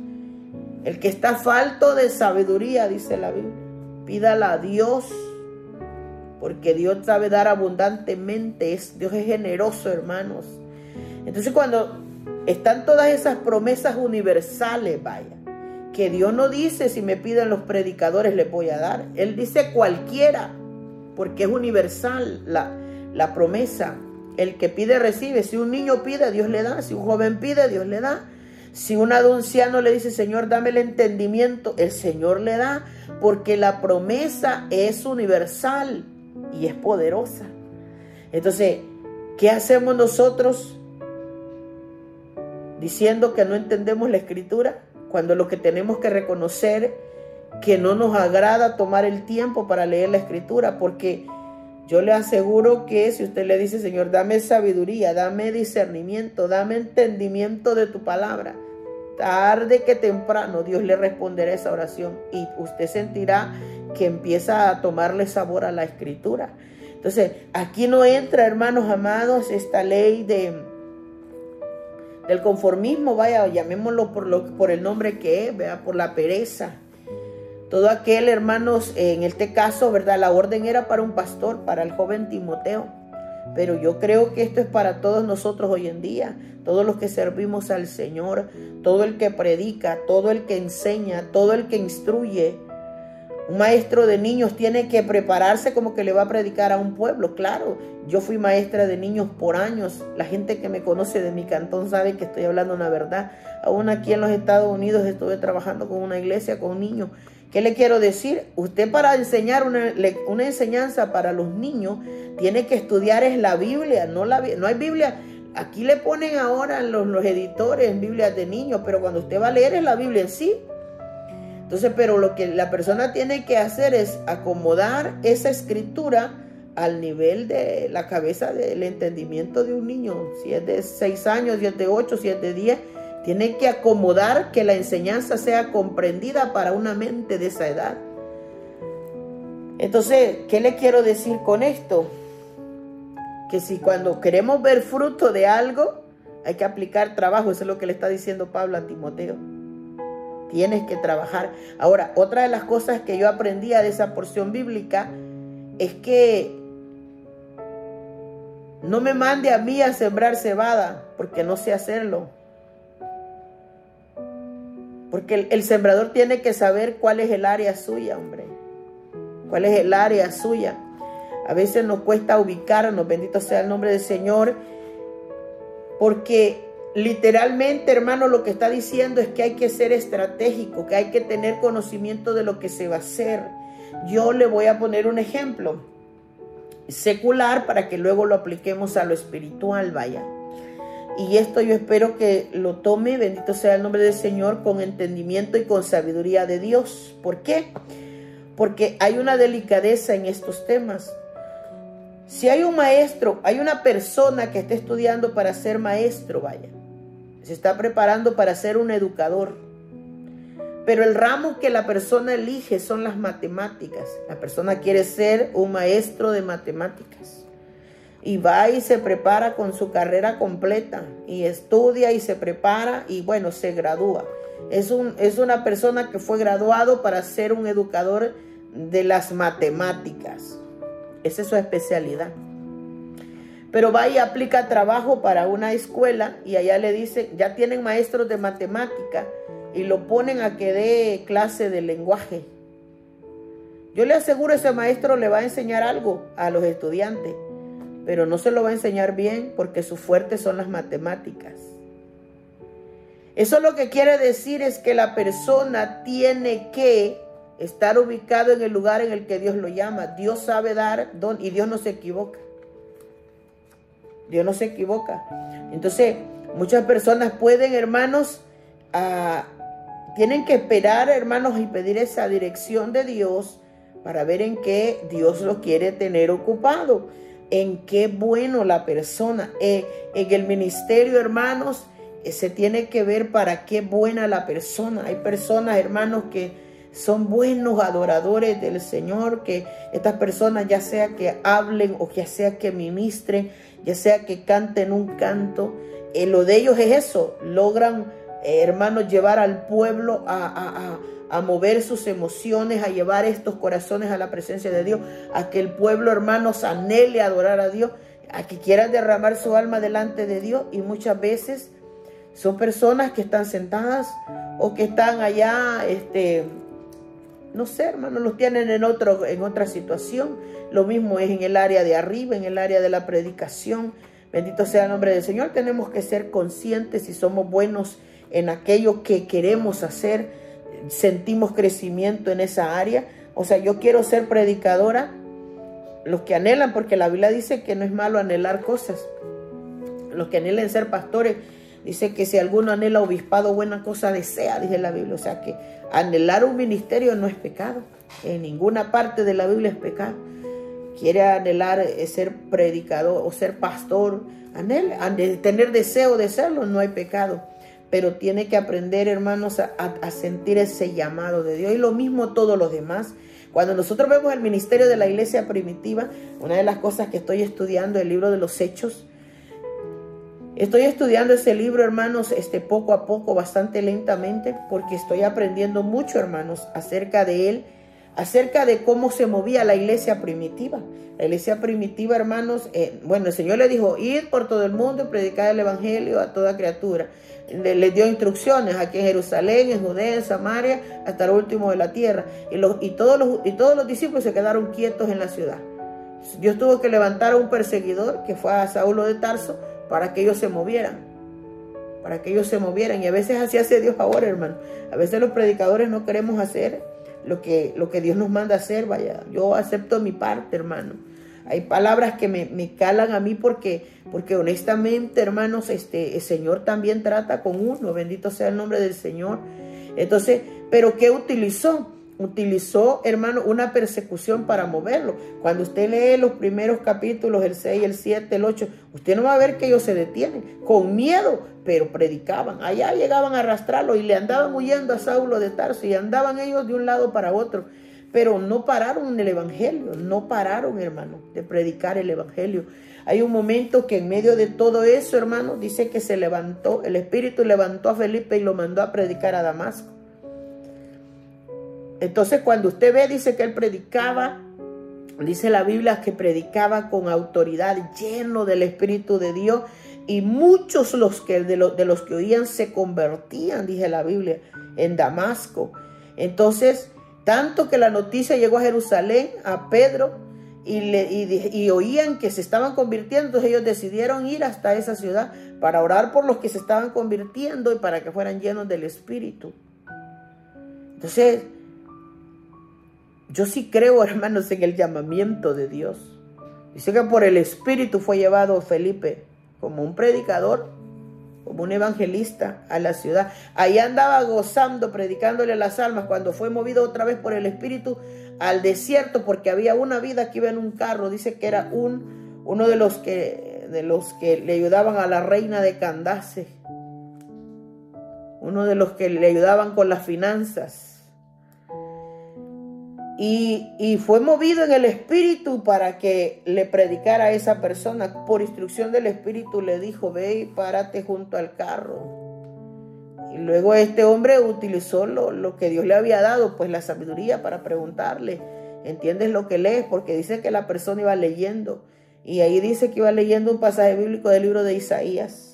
El que está falto de sabiduría, dice la Biblia, pídala a Dios, porque Dios sabe dar abundantemente. Dios es generoso, hermanos. Entonces, cuando están todas esas promesas universales, que Dios no dice si me piden los predicadores les voy a dar. Él dice cualquiera, porque es universal la promesa. El que pide recibe. Si un niño pide, Dios le da. Si un joven pide, Dios le da. Si un anciano le dice, Señor, dame el entendimiento, el Señor le da, porque la promesa es universal y es poderosa. Entonces, ¿qué hacemos nosotros diciendo que no entendemos la escritura? Cuando lo que tenemos que reconocer que no nos agrada tomar el tiempo para leer la escritura, porque yo le aseguro que si usted le dice, Señor, dame sabiduría, dame discernimiento, dame entendimiento de tu palabra, tarde que temprano Dios le responderá esa oración y usted sentirá que empieza a tomarle sabor a la escritura. Entonces, aquí no entra, hermanos amados, esta ley del conformismo, llamémoslo por el nombre que es, por la pereza. Todo aquel, hermanos, en este caso, ¿verdad? La orden era para un pastor, para el joven Timoteo. Pero yo creo que esto es para todos nosotros hoy en día, todos los que servimos al Señor, todo el que predica, todo el que enseña, todo el que instruye. Un maestro de niños tiene que prepararse como que le va a predicar a un pueblo. Claro, yo fui maestra de niños por años. La gente que me conoce de mi cantón sabe que estoy hablando una verdad. Aún aquí en los Estados Unidos estuve trabajando con una iglesia, con niños. ¿Qué le quiero decir? Usted, para enseñar una enseñanza para los niños, tiene que estudiar es la Biblia. No hay Biblia. Aquí le ponen ahora los editores en Biblias de niños, pero cuando usted va a leer es la Biblia en sí. Entonces, pero lo que la persona tiene que hacer es acomodar esa escritura al nivel de la cabeza, del entendimiento de un niño. Si es de 6 años, si es de 8, si es de 10, tiene que acomodar que la enseñanza sea comprendida para una mente de esa edad. Entonces, ¿qué le quiero decir con esto? Que si cuando queremos ver fruto de algo, hay que aplicar trabajo. Eso es lo que le está diciendo Pablo a Timoteo. Tienes que trabajar. Ahora, otra de las cosas que yo aprendía de esa porción bíblica es que no me mande a mí a sembrar cebada, porque no sé hacerlo. Porque el sembrador tiene que saber cuál es el área suya, hombre. ¿Cuál es el área suya? A veces nos cuesta ubicarnos, bendito sea el nombre del Señor, porque literalmente, hermano, lo que está diciendo es que hay que ser estratégico, que hay que tener conocimiento de lo que se va a hacer. Yo le voy a poner un ejemplo secular para que luego lo apliquemos a lo espiritual, vaya. Y esto yo espero que lo tome, bendito sea el nombre del Señor, con entendimiento y con sabiduría de Dios. ¿Por qué? Porque hay una delicadeza en estos temas. Si hay un maestro, hay una persona que está estudiando para ser maestro, vaya, se está preparando para ser un educador, pero el ramo que la persona elige son las matemáticas. La persona quiere ser un maestro de matemáticas y va y se prepara con su carrera completa y estudia y se prepara y bueno, se gradúa. Es una persona que fue graduado para ser un educador de las matemáticas. Esa es su especialidad. Pero va y aplica trabajo para una escuela y allá le dicen, ya tienen maestros de matemática y lo ponen a que dé clase de lenguaje. Yo le aseguro, ese maestro le va a enseñar algo a los estudiantes, pero no se lo va a enseñar bien porque su fuerte son las matemáticas. Eso lo que quiere decir es que la persona tiene que estar ubicado en el lugar en el que Dios lo llama. Dios sabe dar don y Dios no se equivoca. Dios no se equivoca. Entonces, muchas personas pueden, hermanos, tienen que esperar, hermanos, y pedir esa dirección de Dios para ver en qué Dios lo quiere tener ocupado, en qué bueno la persona. En el ministerio, hermanos, se tiene que ver para qué buena la persona. Hay personas, hermanos, que son buenos adoradores del Señor, que estas personas ya sea que hablen o ya sea que ministren, ya sea que canten un canto, lo de ellos es eso, logran, hermanos, llevar al pueblo a mover sus emociones, a llevar estos corazones a la presencia de Dios, a que el pueblo, hermanos, anhele adorar a Dios, a que quieran derramar su alma delante de Dios. Y muchas veces son personas que están sentadas o que están allá, no sé, hermanos, los tienen en otra situación. Lo mismo es en el área de arriba, en el área de la predicación. Bendito sea el nombre del Señor. Tenemos que ser conscientes si somos buenos en aquello que queremos hacer. Sentimos crecimiento en esa área. O sea, yo quiero ser predicadora. Los que anhelan, porque la Biblia dice que no es malo anhelar cosas. Los que anhelan ser pastores, dice que si alguno anhela obispado, buena cosa desea, dice la Biblia. O sea que anhelar un ministerio no es pecado. En ninguna parte de la Biblia es pecado. Quiere anhelar ser predicador o ser pastor, tener deseo de serlo, no hay pecado. Pero tiene que aprender, hermanos, a sentir ese llamado de Dios. Y lo mismo todos los demás. Cuando nosotros vemos el ministerio de la iglesia primitiva, una de las cosas que estoy estudiando, el libro de los Hechos, estoy estudiando ese libro, hermanos, poco a poco, bastante lentamente, porque estoy aprendiendo mucho, hermanos, acerca de él, acerca de cómo se movía la iglesia primitiva. La iglesia primitiva, hermanos, bueno, el Señor le dijo, id por todo el mundo y predicad el evangelio a toda criatura. Le dio instrucciones aquí en Jerusalén, en Judea, en Samaria, hasta el último de la tierra. Y todos los discípulos se quedaron quietos en la ciudad. Dios tuvo que levantar a un perseguidor, que fue a Saulo de Tarso, para que ellos se movieran. Para que ellos se movieran. Y a veces así hace Dios ahora, hermano. A veces los predicadores no queremos hacer lo que Dios nos manda hacer. Vaya, yo acepto mi parte, hermano. Hay palabras que me calan a mí porque honestamente, hermanos, el Señor también trata con uno. Bendito sea el nombre del Señor. Entonces, ¿pero qué utilizó? Utilizó, hermano, una persecución para moverlo. Cuando usted lee los primeros capítulos, el 6, el 7, el 8, usted no va a ver que ellos se detienen, con miedo, pero predicaban. Allá llegaban a arrastrarlo y le andaban huyendo a Saulo de Tarso y andaban ellos de un lado para otro. Pero no pararon en el evangelio, no pararon, hermano, de predicar el evangelio. Hay un momento que en medio de todo eso, hermano, dice que se levantó, el Espíritu levantó a Felipe y lo mandó a predicar a Damasco. Entonces, cuando usted ve, dice que él predicaba, dice la Biblia que predicaba con autoridad, lleno del Espíritu de Dios, y muchos de los que oían se convertían, dice la Biblia, en Damasco. Entonces, tanto que la noticia llegó a Jerusalén, a Pedro, y oían que se estaban convirtiendo. Entonces ellos decidieron ir hasta esa ciudad para orar por los que se estaban convirtiendo y para que fueran llenos del Espíritu. Entonces, yo sí creo, hermanos, en el llamamiento de Dios. Dice que por el Espíritu fue llevado Felipe como un predicador, como un evangelista a la ciudad. Ahí andaba gozando, predicándole a las almas, cuando fue movido otra vez por el Espíritu al desierto, porque había una vida que iba en un carro. Dice que era uno de los que le ayudaban a la reina de Candace, uno de los que le ayudaban con las finanzas. Y fue movido en el Espíritu para que le predicara a esa persona. Por instrucción del Espíritu le dijo, ve y párate junto al carro. Y luego este hombre utilizó lo que Dios le había dado, pues la sabiduría, para preguntarle, ¿entiendes lo que lees? Porque dice que la persona iba leyendo. Y ahí dice que iba leyendo un pasaje bíblico del libro de Isaías.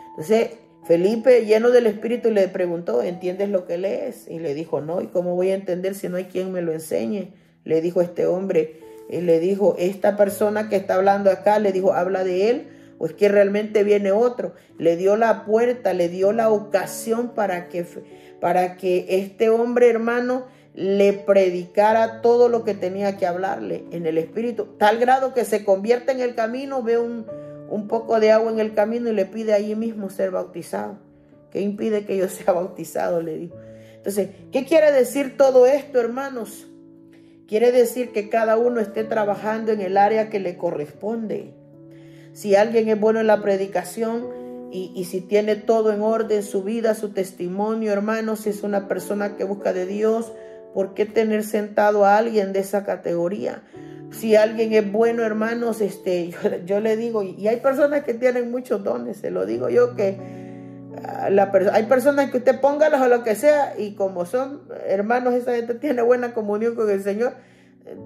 Entonces, Felipe, lleno del Espíritu, le preguntó, ¿entiendes lo que lees? Y le dijo, no, ¿y cómo voy a entender si no hay quien me lo enseñe? Le dijo este hombre, y le dijo, esta persona que está hablando acá, le dijo, ¿habla de él? ¿O es que realmente viene otro? Le dio la puerta, le dio la ocasión para que este hombre, hermano, le predicara todo lo que tenía que hablarle en el Espíritu. Tal grado que se convierte en el camino, ve un poco de agua en el camino y le pide allí mismo ser bautizado. ¿Qué impide que yo sea bautizado?, le dijo. Entonces, ¿qué quiere decir todo esto, hermanos? Quiere decir que cada uno esté trabajando en el área que le corresponde. Si alguien es bueno en la predicación y si tiene todo en orden, su vida, su testimonio, hermanos, si es una persona que busca de Dios, ¿por qué tener sentado a alguien de esa categoría? Si alguien es bueno, hermanos, yo le digo, y hay personas que tienen muchos dones, se lo digo yo, que hay personas que usted póngalos a lo que sea, y como son hermanos, esa gente tiene buena comunión con el Señor.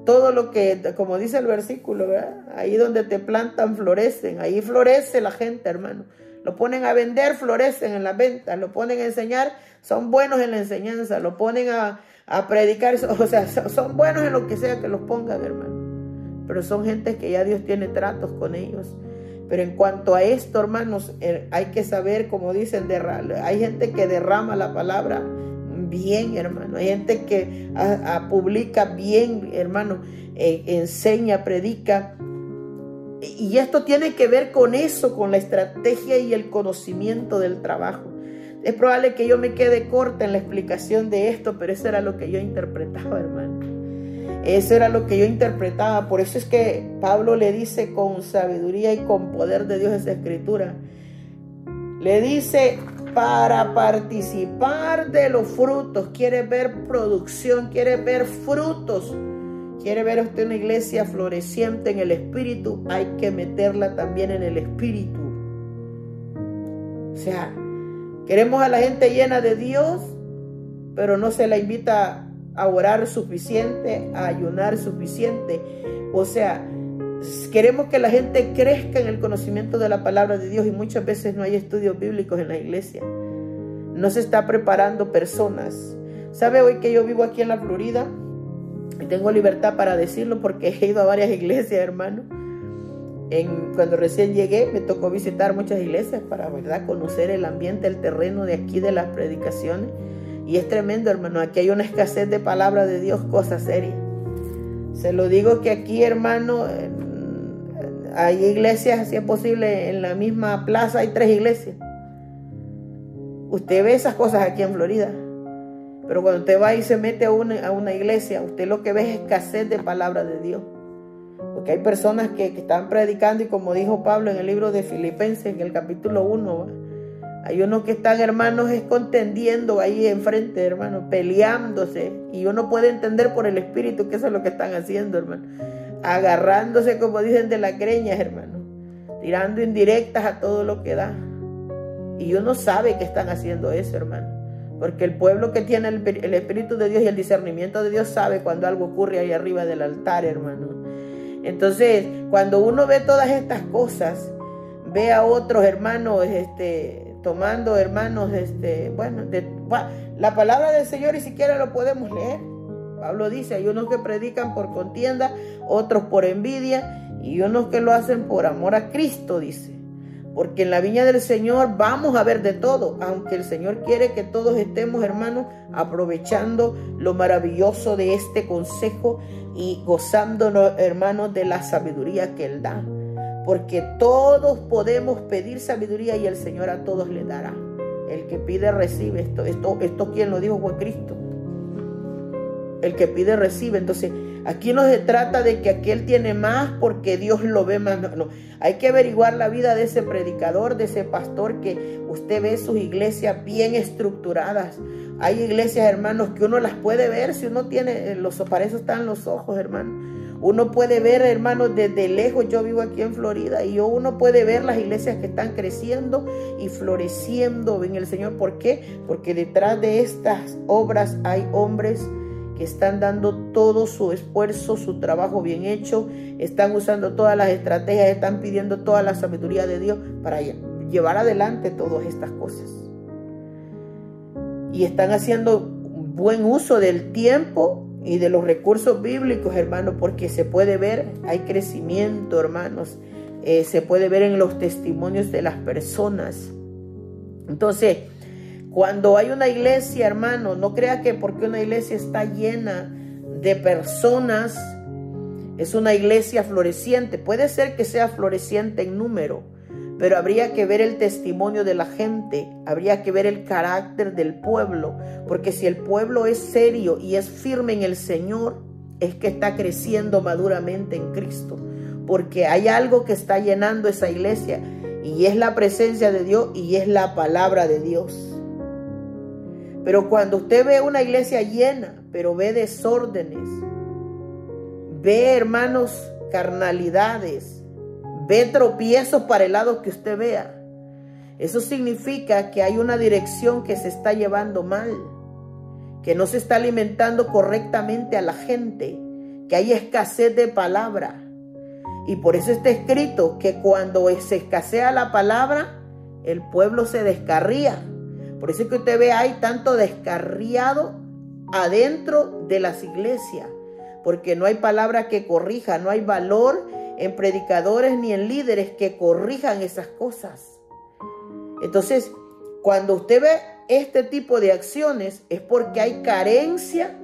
Todo lo que, como dice el versículo, ¿verdad? Ahí donde te plantan, florecen. Ahí florece la gente, hermano. Lo ponen a vender, florecen en las ventas. Lo ponen a enseñar, son buenos en la enseñanza. Lo ponen a predicar, o sea, son buenos en lo que sea que los pongan, hermano. Pero son gente que ya Dios tiene tratos con ellos. Pero en cuanto a esto, hermanos, hay que saber, como dicen, hay gente que derrama la palabra bien, hermano. Hay gente que publica bien, hermano, enseña, predica. Y esto tiene que ver con eso, con la estrategia y el conocimiento del trabajo. Es probable que yo me quede corta en la explicación de esto, pero eso era lo que yo interpretaba, hermano. Eso era lo que yo interpretaba. Por eso es que Pablo le dice con sabiduría y con poder de Dios esa escritura. Le dice, para participar de los frutos, quiere ver producción, quiere ver frutos, quiere ver usted una iglesia floreciente en el Espíritu, hay que meterla también en el Espíritu. O sea, queremos a la gente llena de Dios, pero no se la invita a orar suficiente, a ayunar suficiente. O sea, queremos que la gente crezca en el conocimiento de la palabra de Dios y muchas veces no hay estudios bíblicos en la iglesia. No se está preparando personas. ¿Sabe hoy que yo vivo aquí en la Florida? Y tengo libertad para decirlo porque he ido a varias iglesias, hermano. Cuando recién llegué me tocó visitar muchas iglesias para, ¿verdad?, conocer el ambiente, el terreno de aquí de las predicaciones. Y es tremendo, hermano. Aquí hay una escasez de palabra de Dios, cosa seria. Se lo digo que aquí, hermano, hay iglesias, si es posible, en la misma plaza hay 3 iglesias. Usted ve esas cosas aquí en Florida. Pero cuando usted va y se mete a una iglesia, usted lo que ve es escasez de palabra de Dios. Porque hay personas que están predicando y como dijo Pablo en el libro de Filipenses, en el capítulo 1, ¿va? Hay unos que están, hermanos, contendiendo ahí enfrente, hermanos, peleándose. Y uno puede entender por el Espíritu que eso es lo que están haciendo, hermano. Agarrándose, como dicen, de las greñas, hermano. Tirando indirectas a todo lo que da. Y uno sabe que están haciendo eso, hermano. Porque el pueblo que tiene el Espíritu de Dios y el discernimiento de Dios sabe cuando algo ocurre ahí arriba del altar, hermano. Entonces, cuando uno ve todas estas cosas, ve a otros hermanos tomando, hermanos, la palabra del Señor ni siquiera lo podemos leer. Pablo dice, hay unos que predican por contienda, otros por envidia y unos que lo hacen por amor a Cristo, dice. Porque en la viña del Señor vamos a ver de todo, aunque el Señor quiere que todos estemos, hermanos, aprovechando lo maravilloso de este consejo y gozándonos, hermanos, de la sabiduría que Él da. Porque todos podemos pedir sabiduría y el Señor a todos le dará. El que pide recibe. Esto quien lo dijo fue Cristo. El que pide recibe. Entonces, aquí no se trata de que aquel tiene más porque Dios lo ve más. No. Hay que averiguar la vida de ese predicador, de ese pastor que usted ve sus iglesias bien estructuradas. Hay iglesias, hermanos, que uno las puede ver si uno tiene para eso están los ojos, hermano. Uno puede ver, hermanos, desde lejos. Yo vivo aquí en Florida y uno puede ver las iglesias que están creciendo y floreciendo en el Señor. ¿Por qué? Porque detrás de estas obras hay hombres que están dando todo su esfuerzo, su trabajo bien hecho, están usando todas las estrategias, están pidiendo toda la sabiduría de Dios para llevar adelante todas estas cosas. Y están haciendo buen uso del tiempo y de los recursos bíblicos, hermanos, porque se puede ver, hay crecimiento, hermanos, se puede ver en los testimonios de las personas. Entonces, cuando hay una iglesia, hermano, no crea que porque una iglesia está llena de personas, es una iglesia floreciente. Puede ser que sea floreciente en número, pero habría que ver el testimonio de la gente, habría que ver el carácter del pueblo, porque si el pueblo es serio y es firme en el Señor, es que está creciendo maduramente en Cristo, porque hay algo que está llenando esa iglesia y es la presencia de Dios y es la palabra de Dios. Pero cuando usted ve una iglesia llena, pero ve desórdenes, ve, hermanos, carnalidades, ve tropiezos para el lado que usted vea, eso significa que hay una dirección que se está llevando mal, que no se está alimentando correctamente a la gente, que hay escasez de palabra. Y por eso está escrito que cuando se escasea la palabra, el pueblo se descarría. Por eso es que usted ve, hay tanto descarriado adentro de las iglesias, porque no hay palabra que corrija, no hay valor en predicadores ni en líderes que corrijan esas cosas. Entonces, cuando usted ve este tipo de acciones, es porque hay carencia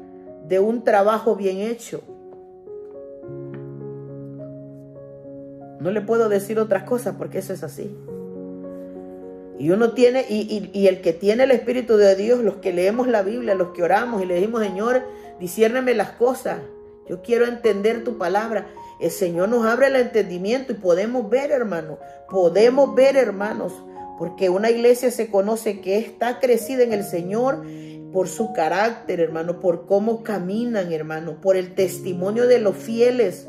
de un trabajo bien hecho. No le puedo decir otras cosas porque eso es así. Y uno tiene, y el que tiene el Espíritu de Dios, los que leemos la Biblia, los que oramos y le decimos, Señor, disciérneme las cosas, yo quiero entender tu palabra. El Señor nos abre el entendimiento y podemos ver, hermanos, porque una iglesia se conoce que está crecida en el Señor por su carácter, hermano, por cómo caminan, hermano, por el testimonio de los fieles.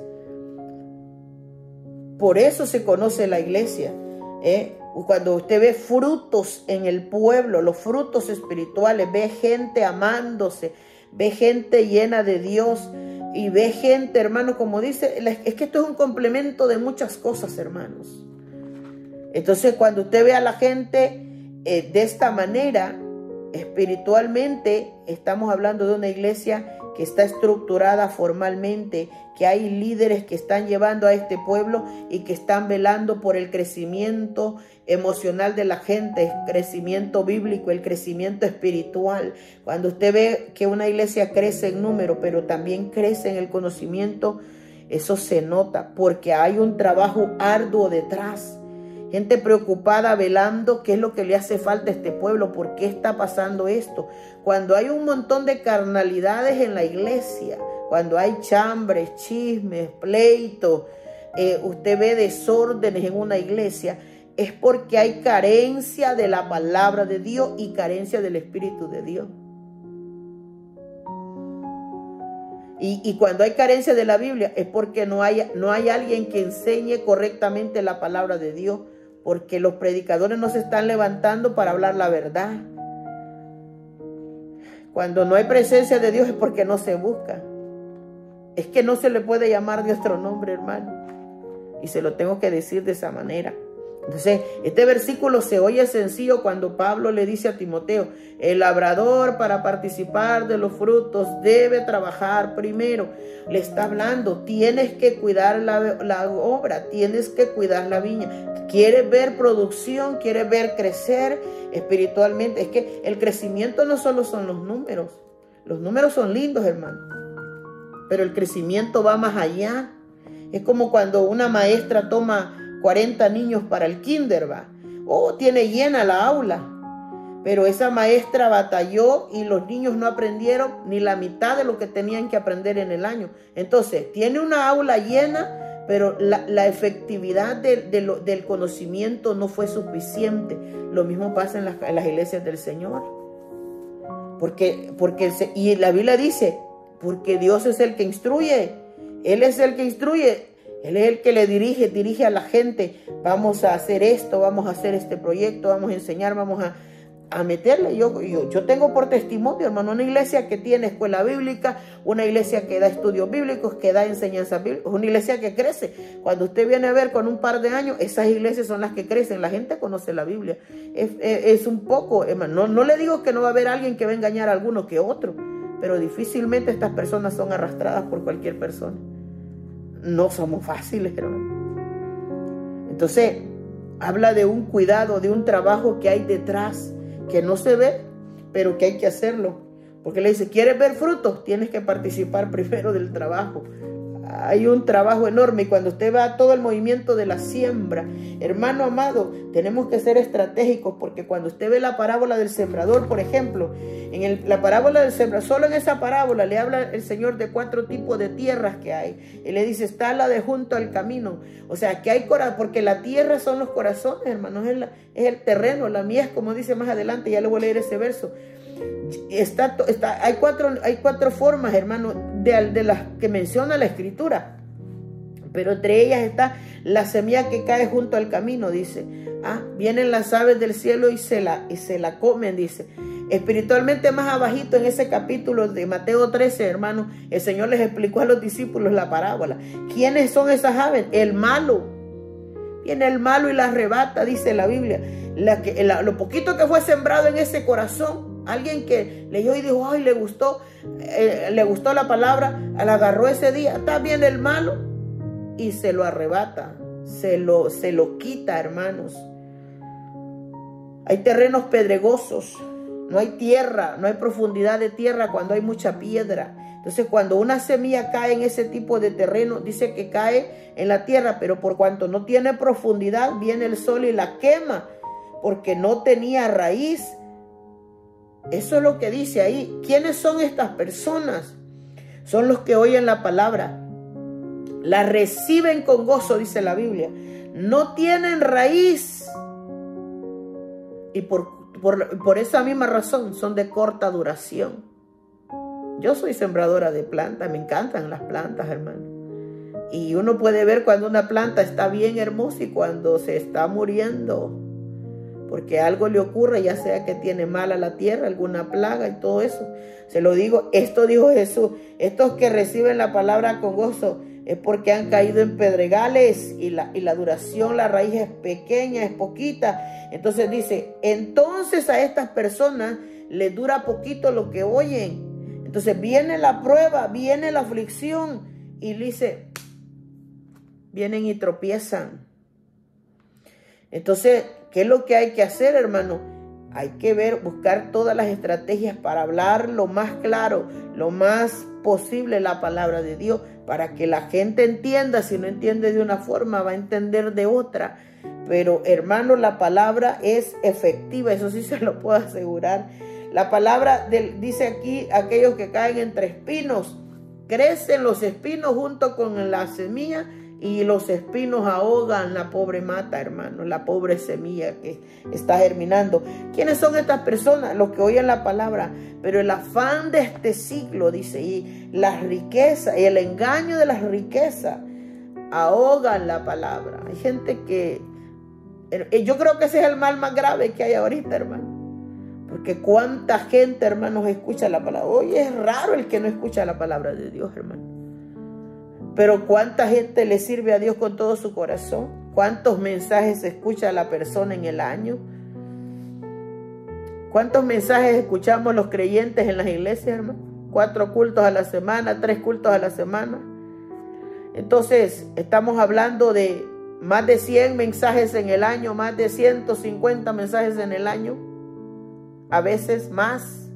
Por eso se conoce la iglesia, Cuando usted ve frutos en el pueblo, los frutos espirituales, ve gente amándose, ve gente llena de Dios y ve gente, hermano, como dice, es que esto es un complemento de muchas cosas, hermanos. Entonces, cuando usted ve a la gente de esta manera, espiritualmente, estamos hablando de una iglesia que está estructurada formalmente, que hay líderes que están llevando a este pueblo y que están velando por el crecimiento emocional de la gente, el crecimiento bíblico, el crecimiento espiritual. Cuando usted ve que una iglesia crece en número, pero también crece en el conocimiento, eso se nota porque hay un trabajo arduo detrás. Gente preocupada, velando qué es lo que le hace falta a este pueblo, por qué está pasando esto. Cuando hay un montón de carnalidades en la iglesia, cuando hay chambres, chismes, pleitos, usted ve desórdenes en una iglesia, es porque hay carencia de la palabra de Dios y carencia del Espíritu de Dios. Y cuando hay carencia de la Biblia es porque no hay alguien que enseñe correctamente la palabra de Dios, porque los predicadores no se están levantando para hablar la verdad. Cuando no hay presencia de Dios es porque no se busca. Es que no se le puede llamar de otro nombre, hermano. Y se lo tengo que decir de esa manera. Entonces, este versículo se oye sencillo cuando Pablo le dice a Timoteo, el labrador para participar de los frutos debe trabajar primero. Le está hablando, tienes que cuidar la obra, tienes que cuidar la viña. ¿Quieres ver producción? ¿Quieres ver crecer espiritualmente? Es que el crecimiento no solo son los números son lindos, hermano, pero el crecimiento va más allá. Es como cuando una maestra toma 40 niños para el kinder, va. Tiene llena la aula. Pero esa maestra batalló y los niños no aprendieron ni la mitad de lo que tenían que aprender en el año. Entonces, tiene una aula llena, pero la efectividad del conocimiento no fue suficiente. Lo mismo pasa en las iglesias del Señor. Y la Biblia dice, porque Dios es el que instruye. Él es el que instruye. Él es el que le dirige a la gente. Vamos a hacer esto, vamos a hacer este proyecto, vamos a enseñar, vamos a meterle. Yo tengo por testimonio, hermano, una iglesia que tiene escuela bíblica, una iglesia que da estudios bíblicos, que da enseñanzas bíblicas, una iglesia que crece. Cuando usted viene a ver con un par de años, esas iglesias son las que crecen. La gente conoce la Biblia. Es un poco, hermano, no le digo que no va a haber alguien que va a engañar a alguno que otro, pero difícilmente estas personas son arrastradas por cualquier persona. No somos fáciles, hermano. Entonces, habla de un cuidado, de un trabajo que hay detrás, que no se ve, pero que hay que hacerlo. Porque le dice, ¿quieres ver frutos? Tienes que participar primero del trabajo. Hay un trabajo enorme y cuando usted va a todo el movimiento de la siembra, hermano amado, tenemos que ser estratégicos, porque cuando usted ve la parábola del sembrador, por ejemplo, la parábola del sembrador, solo en esa parábola le habla el Señor de 4 tipos de tierras que hay. Y le dice, está la de junto al camino. O sea, que hay corazón, porque la tierra son los corazones, hermanos, es el terreno, la mies, como dice más adelante, ya le voy a leer ese verso. Hay cuatro formas, hermano, de las que menciona la Escritura, pero entre ellas está la semilla que cae junto al camino, dice. Vienen las aves del cielo y se la comen, dice. Espiritualmente más abajito en ese capítulo de Mateo 13, hermano, el Señor les explicó a los discípulos la parábola. ¿Quiénes son esas aves? El malo. Viene el malo y la arrebata, dice la Biblia. Lo poquito que fue sembrado en ese corazón, alguien que leyó y dijo, ay, le gustó la palabra, la agarró ese día. Está bien el malo y se lo arrebata, se lo quita, hermanos. Hay terrenos pedregosos, no hay tierra, no hay profundidad de tierra cuando hay mucha piedra. Entonces, cuando una semilla cae en ese tipo de terreno, dice que cae en la tierra, pero por cuanto no tiene profundidad, viene el sol y la quema, porque no tenía raíz. Eso es lo que dice ahí. ¿Quiénes son estas personas? Son los que oyen la palabra, la reciben con gozo, dice la Biblia. No tienen raíz y por esa misma razón son de corta duración. Yo soy sembradora de plantas, me encantan las plantas, hermano. Y uno puede ver cuando una planta está bien hermosa y cuando se está muriendo. porque algo le ocurre, ya sea que tiene mala la tierra, alguna plaga y todo eso. Se lo digo, esto dijo Jesús, estos que reciben la palabra con gozo es porque han caído en pedregales y la duración, la raíz es pequeña, es poquita. Entonces dice, entonces a estas personas les dura poquito lo que oyen. Entonces viene la prueba, viene la aflicción y dice, vienen y tropiezan. Entonces, ¿qué es lo que hay que hacer, hermano? Hay que buscar todas las estrategias para hablar lo más claro, lo más posible la palabra de Dios, para que la gente entienda. Si no entiende de una forma, va a entender de otra. Pero, hermano, la palabra es efectiva, eso sí se lo puedo asegurar. La palabra dice aquí, aquellos que caen entre espinos, crecen los espinos junto con la semilla, y los espinos ahogan la pobre mata, hermano, la pobre semilla que está germinando. ¿Quiénes son estas personas? Los que oyen la palabra. Pero el afán de este siglo, dice, y la riqueza, y el engaño de las riquezas ahogan la palabra. Hay gente que, yo creo que ese es el mal más grave que hay ahorita, hermano. Porque cuánta gente, hermanos, escucha la palabra. Hoy es raro el que no escucha la palabra de Dios, hermano. Pero ¿cuánta gente le sirve a Dios con todo su corazón? ¿Cuántos mensajes escucha la persona en el año? ¿Cuántos mensajes escuchamos los creyentes en las iglesias, hermano? 4 cultos a la semana, 3 cultos a la semana. Entonces, estamos hablando de más de 100 mensajes en el año, más de 150 mensajes en el año, a veces más.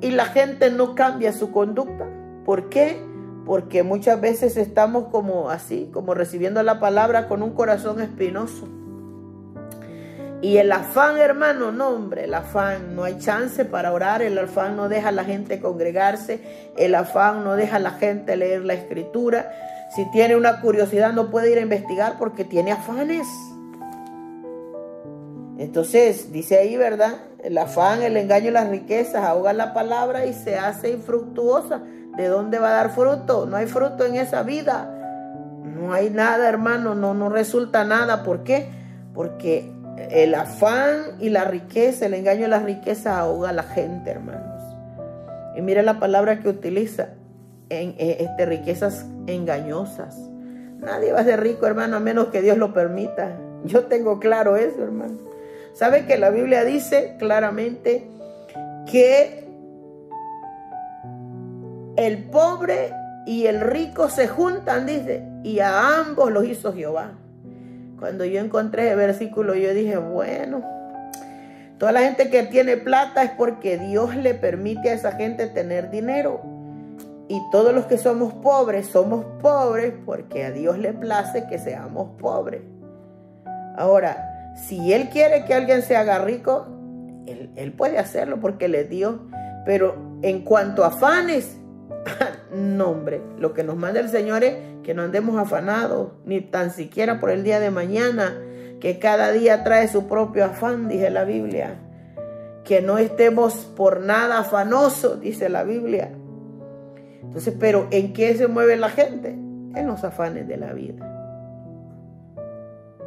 Y la gente no cambia su conducta. ¿Por qué? Porque muchas veces estamos como así, como recibiendo la palabra con un corazón espinoso. Y el afán, hermano, no, hombre, el afán, no hay chance para orar, el afán no deja a la gente congregarse, el afán no deja a la gente leer la escritura. Si tiene una curiosidad no puede ir a investigar porque tiene afanes. Entonces, dice ahí, ¿verdad? El afán, el engaño y las riquezas ahogan la palabra y se hace infructuosa. ¿De dónde va a dar fruto? No hay fruto en esa vida. No hay nada, hermano, no resulta nada. ¿Por qué? Porque el afán y la riqueza, el engaño y las riquezas ahoga a la gente, hermanos. Y mira la palabra que utiliza, riquezas engañosas. Nadie va a ser rico, hermano, a menos que Dios lo permita. Yo tengo claro eso, hermano. ¿Sabe que la Biblia dice claramente que el pobre y el rico se juntan, dice, y a ambos los hizo Jehová? Cuando yo encontré ese versículo, yo dije, bueno, toda la gente que tiene plata es porque Dios le permite a esa gente tener dinero. Y todos los que somos pobres porque a Dios le place que seamos pobres. Ahora, si Él quiere que alguien se haga rico, Él puede hacerlo porque le dio. Pero en cuanto a afanes, no, hombre, lo que nos manda el Señor es que no andemos afanados, ni tan siquiera por el día de mañana, que cada día trae su propio afán, dice la Biblia. Que no estemos por nada afanosos, dice la Biblia. Entonces, pero ¿en qué se mueve la gente? En los afanes de la vida.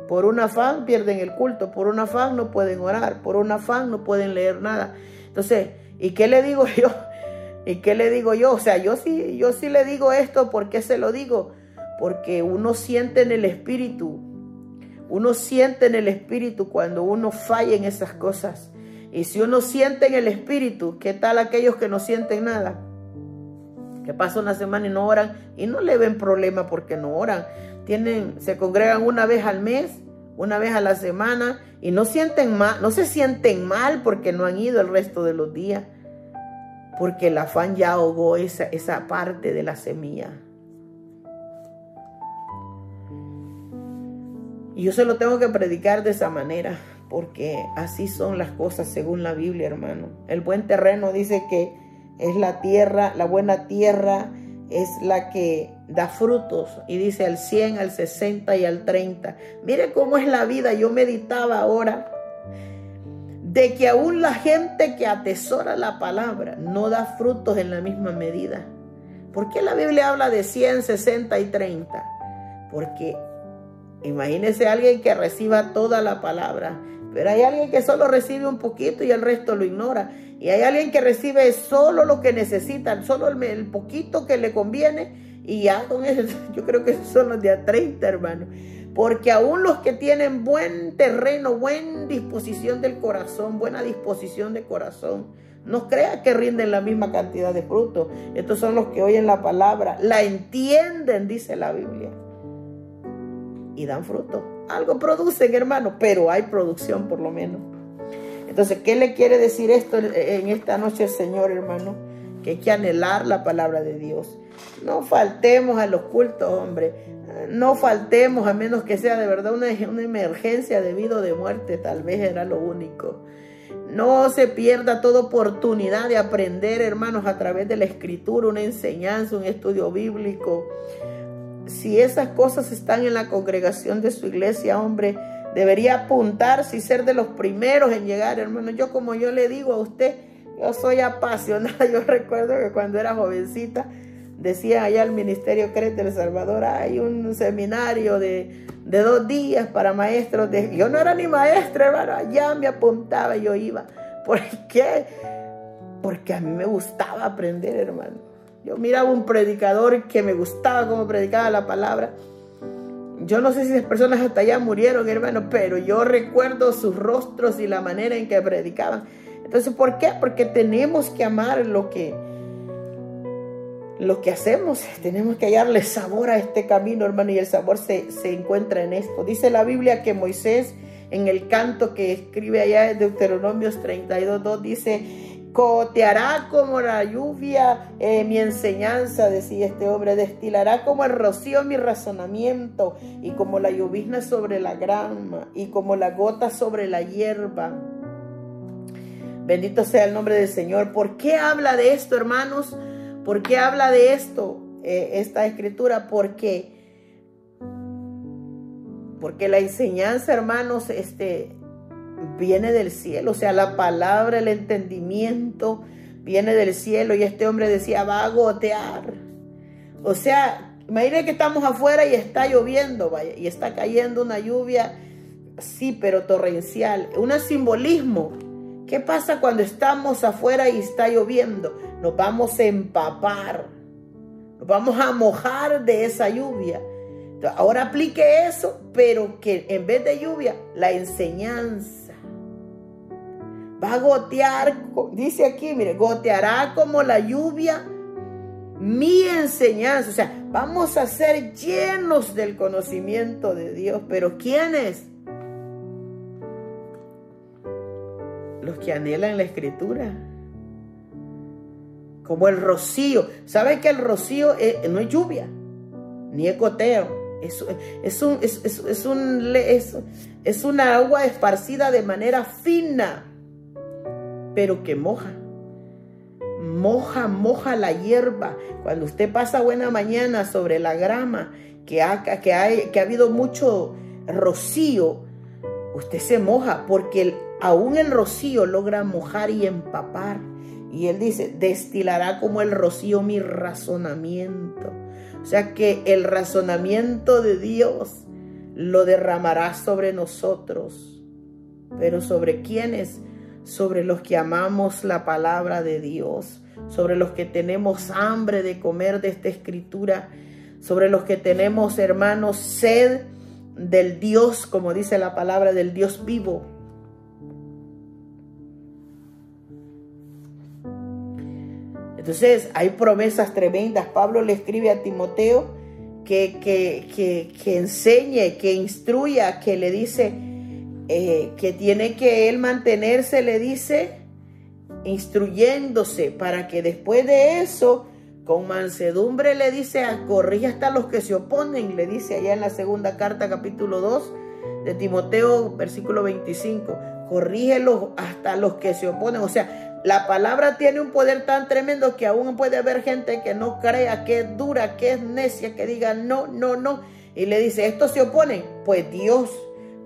Por un afán pierden el culto, por un afán no pueden orar, por un afán no pueden leer nada. Entonces, ¿y qué le digo yo? ¿Y qué le digo yo? O sea, yo sí le digo esto. ¿Por qué se lo digo? Porque uno siente en el espíritu. Uno siente en el espíritu cuando uno falla en esas cosas. Y si uno siente en el espíritu, ¿qué tal aquellos que no sienten nada? Que pasa una semana y no oran y no le ven problema porque no oran. Se congregan una vez al mes, una vez a la semana y no se sienten mal porque no han ido el resto de los días. Porque el afán ya ahogó esa parte de la semilla. Y yo se lo tengo que predicar de esa manera, porque así son las cosas según la Biblia, hermano. El buen terreno dice que es la tierra, la buena tierra es la que da frutos. Y dice al 100, al 60 y al 30. Mire cómo es la vida. Yo meditaba ahora de que aún la gente que atesora la palabra no da frutos en la misma medida. ¿Por qué la Biblia habla de 100, 60 y 30? Porque Imagínese alguien que reciba toda la palabra, pero hay alguien que solo recibe un poquito y el resto lo ignora. Y hay alguien que recibe solo lo que necesita, solo el poquito que le conviene, y ya con eso, yo creo que esos son los de a 30, hermano. Porque aún los que tienen buen terreno, buena disposición del corazón, buena disposición de corazón, no crea que rinden la misma cantidad de frutos. Estos son los que oyen la palabra, la entienden, dice la Biblia, y dan fruto. Algo producen, hermano, pero hay producción por lo menos. Entonces, ¿qué le quiere decir esto en esta noche el Señor, hermano? Que hay que anhelar la palabra de Dios. No faltemos a los cultos, hombre. No faltemos, a menos que sea de verdad una emergencia de vida o de muerte. Tal vez era lo único. No se pierda toda oportunidad de aprender, hermanos, a través de la Escritura, una enseñanza, un estudio bíblico. Si esas cosas están en la congregación de su iglesia, hombre, debería apuntarse y ser de los primeros en llegar, hermano. Como yo le digo a usted, yo soy apasionada. Yo recuerdo que cuando era jovencita, decía allá al Ministerio Creta El Salvador, hay un seminario de 2 días para maestros. Yo no era ni maestra, hermano, allá me apuntaba, yo iba. ¿Por qué? Porque a mí me gustaba aprender, hermano. Yo miraba un predicador que me gustaba cómo predicaba la palabra. Yo no sé si las personas hasta allá murieron, hermano, pero yo recuerdo sus rostros y la manera en que predicaban. Entonces, ¿por qué? Porque tenemos que amar lo que hacemos. Tenemos que hallarle sabor a este camino, hermano, y el sabor se encuentra en esto. Dice la Biblia que Moisés, en el canto que escribe allá en Deuteronomios 32:2, dice: goteará como la lluvia mi enseñanza, decía este hombre, destilará como el rocío mi razonamiento, y como la llovizna sobre la grama, y como la gota sobre la hierba. Bendito sea el nombre del Señor. ¿Por qué habla de esto, hermanos? ¿Por qué habla de esto esta escritura? Porque la enseñanza, hermanos, viene del cielo. O sea, la palabra, el entendimiento viene del cielo. Y este hombre decía, va a gotear. O sea, imagínense que estamos afuera y está lloviendo, vaya, y está cayendo una lluvia, sí, pero torrencial. Un simbolismo. ¿Qué pasa cuando estamos afuera y está lloviendo? Nos vamos a empapar, nos vamos a mojar de esa lluvia. Entonces, ahora aplique eso, pero que en vez de lluvia, la enseñanza. Va a gotear, dice aquí, mire, goteará como la lluvia mi enseñanza. O sea, vamos a ser llenos del conocimiento de Dios. ¿Pero quiénes? Los que anhelan la Escritura. Como el rocío. ¿Saben que el rocío no es lluvia? Ni es goteo. Es una agua esparcida de manera fina, pero que moja. Moja la hierba. Cuando usted pasa buena mañana sobre la grama, que ha habido mucho rocío, usted se moja, porque aún el rocío logra mojar y empapar. Y él dice, destilará como el rocío mi razonamiento. O sea que el razonamiento de Dios lo derramará sobre nosotros. ¿Pero sobre quiénes? Sobre los que amamos la palabra de Dios. Sobre los que tenemos hambre de comer de esta escritura. Sobre los que tenemos, hermanos, sed del Dios, como dice la palabra, del Dios vivo. Entonces hay promesas tremendas. Pablo le escribe a Timoteo que enseñe, que instruya, que le dice que tiene que él mantenerse, le dice, instruyéndose, para que después de eso, con mansedumbre, le dice, corrige hasta los que se oponen. Le dice allá en la segunda carta, capítulo 2 de Timoteo, versículo 25, corrígelos hasta los que se oponen. O sea, la palabra tiene un poder tan tremendo que aún puede haber gente que no crea, que es dura, que es necia, que diga no, no, no. Y le dice, ¿estos se oponen? Pues Dios,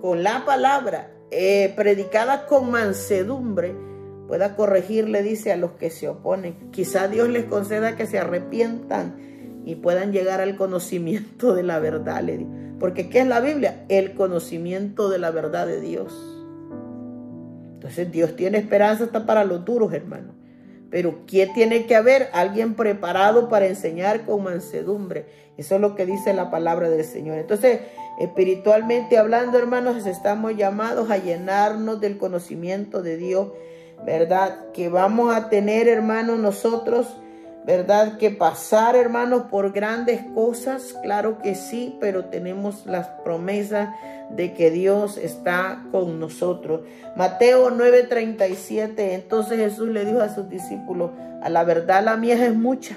con la palabra predicada con mansedumbre, pueda corregir, le dice, a los que se oponen. Quizá Dios les conceda que se arrepientan y puedan llegar al conocimiento de la verdad, le digo. Porque ¿qué es la Biblia? El conocimiento de la verdad de Dios. Entonces Dios tiene esperanza hasta para los duros, hermano. Pero ¿qué tiene que haber? Alguien preparado para enseñar con mansedumbre. Eso es lo que dice la palabra del Señor. Entonces, espiritualmente hablando, hermanos, estamos llamados a llenarnos del conocimiento de Dios, ¿verdad? Que vamos a tener, hermanos, nosotros, ¿verdad? Que pasar, hermanos, por grandes cosas, claro que sí, pero tenemos las promesas de que Dios está con nosotros. Mateo 9:37, entonces Jesús le dijo a sus discípulos, a la verdad la mies es mucha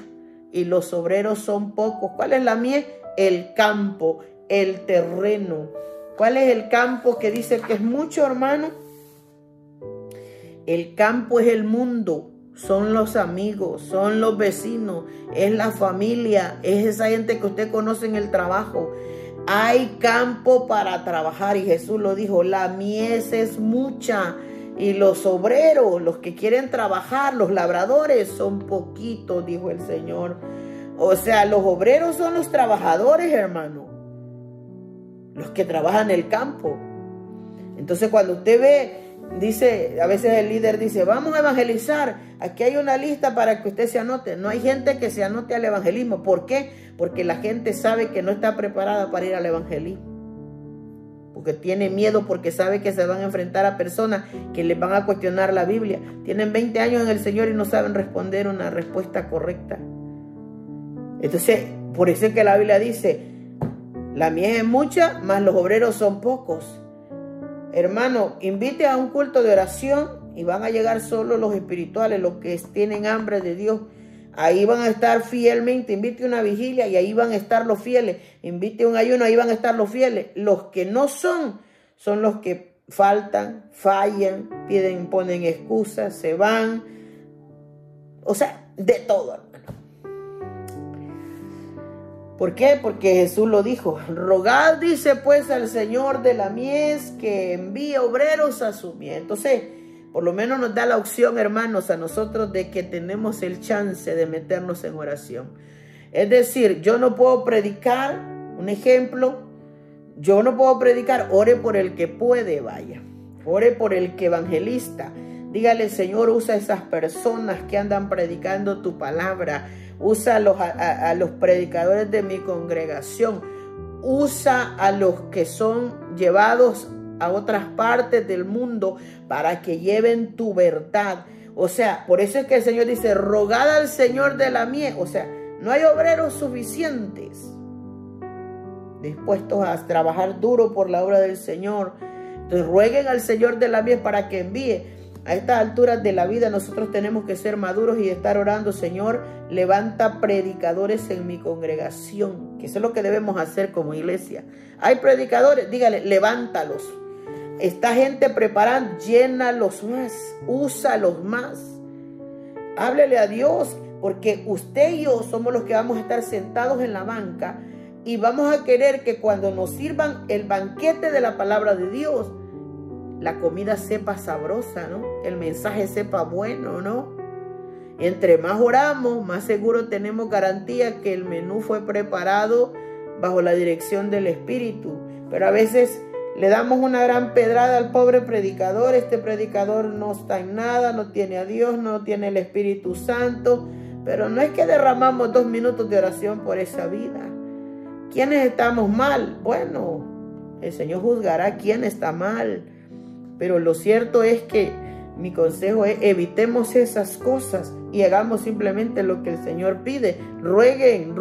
y los obreros son pocos. ¿Cuál es la mies? El campo, el terreno. ¿Cuál es el campo que dice que es mucho, hermano? El campo es el mundo. Son los amigos, son los vecinos, es la familia, es esa gente que usted conoce en el trabajo. Hay campo para trabajar y Jesús lo dijo, la mies es mucha y los obreros, los que quieren trabajar, los labradores son poquitos, dijo el Señor. O sea, los obreros son los trabajadores, hermano, los que trabajan en el campo. Entonces cuando usted ve, dice, a veces el líder dice, vamos a evangelizar, aquí hay una lista para que usted se anote. No hay gente que se anote al evangelismo. ¿Por qué? Porque la gente sabe que no está preparada para ir al evangelismo. Porque tiene miedo, porque sabe que se van a enfrentar a personas que les van a cuestionar la Biblia. Tienen 20 años en el Señor y no saben responder una respuesta correcta. Entonces, por eso es que la Biblia dice, la mies es mucha, mas los obreros son pocos. Hermano, invite a un culto de oración y van a llegar solo los espirituales, los que tienen hambre de Dios. Ahí van a estar fielmente. Invite una vigilia y ahí van a estar los fieles. Invite un ayuno, ahí van a estar los fieles. Los que no son los que faltan, fallan, ponen excusas, se van. O sea, de todo, hermano. ¿Por qué? Porque Jesús lo dijo. Rogad, dice pues al Señor de la mies que envíe obreros a su mies. Entonces, por lo menos nos da la opción, hermanos, a nosotros de que tenemos el chance de meternos en oración. Es decir, yo no puedo predicar, un ejemplo, yo no puedo predicar, ore por el que puede, vaya. Ore por el que evangelista. Dígale, Señor, usa esas personas que andan predicando tu palabra. Usa a los predicadores de mi congregación. Usa a los que son llevados a otras partes del mundo para que lleven tu verdad. O sea, por eso es que el Señor dice, rogad al Señor de la mies. O sea, no hay obreros suficientes dispuestos a trabajar duro por la obra del Señor. Entonces rueguen al Señor de la mies para que envíe. A estas alturas de la vida nosotros tenemos que ser maduros y estar orando, Señor, levanta predicadores en mi congregación, que eso es lo que debemos hacer como iglesia. Hay predicadores, dígale, levántalos. Esta gente preparando, llénalos más, úsalos más. Háblele a Dios, porque usted y yo somos los que vamos a estar sentados en la banca y vamos a querer que cuando nos sirvan el banquete de la palabra de Dios, la comida sepa sabrosa, ¿no? El mensaje sepa bueno, ¿no? Entre más oramos, más seguro tenemos garantía que el menú fue preparado bajo la dirección del Espíritu. Pero a veces le damos una gran pedrada al pobre predicador. Este predicador no está en nada, no tiene a Dios, no tiene el Espíritu Santo. Pero no es que derramamos 2 minutos de oración por esa vida. ¿Quiénes estamos mal? Bueno, el Señor juzgará quién está mal. Pero lo cierto es que mi consejo es evitemos esas cosas y hagamos simplemente lo que el Señor pide. Rueguen,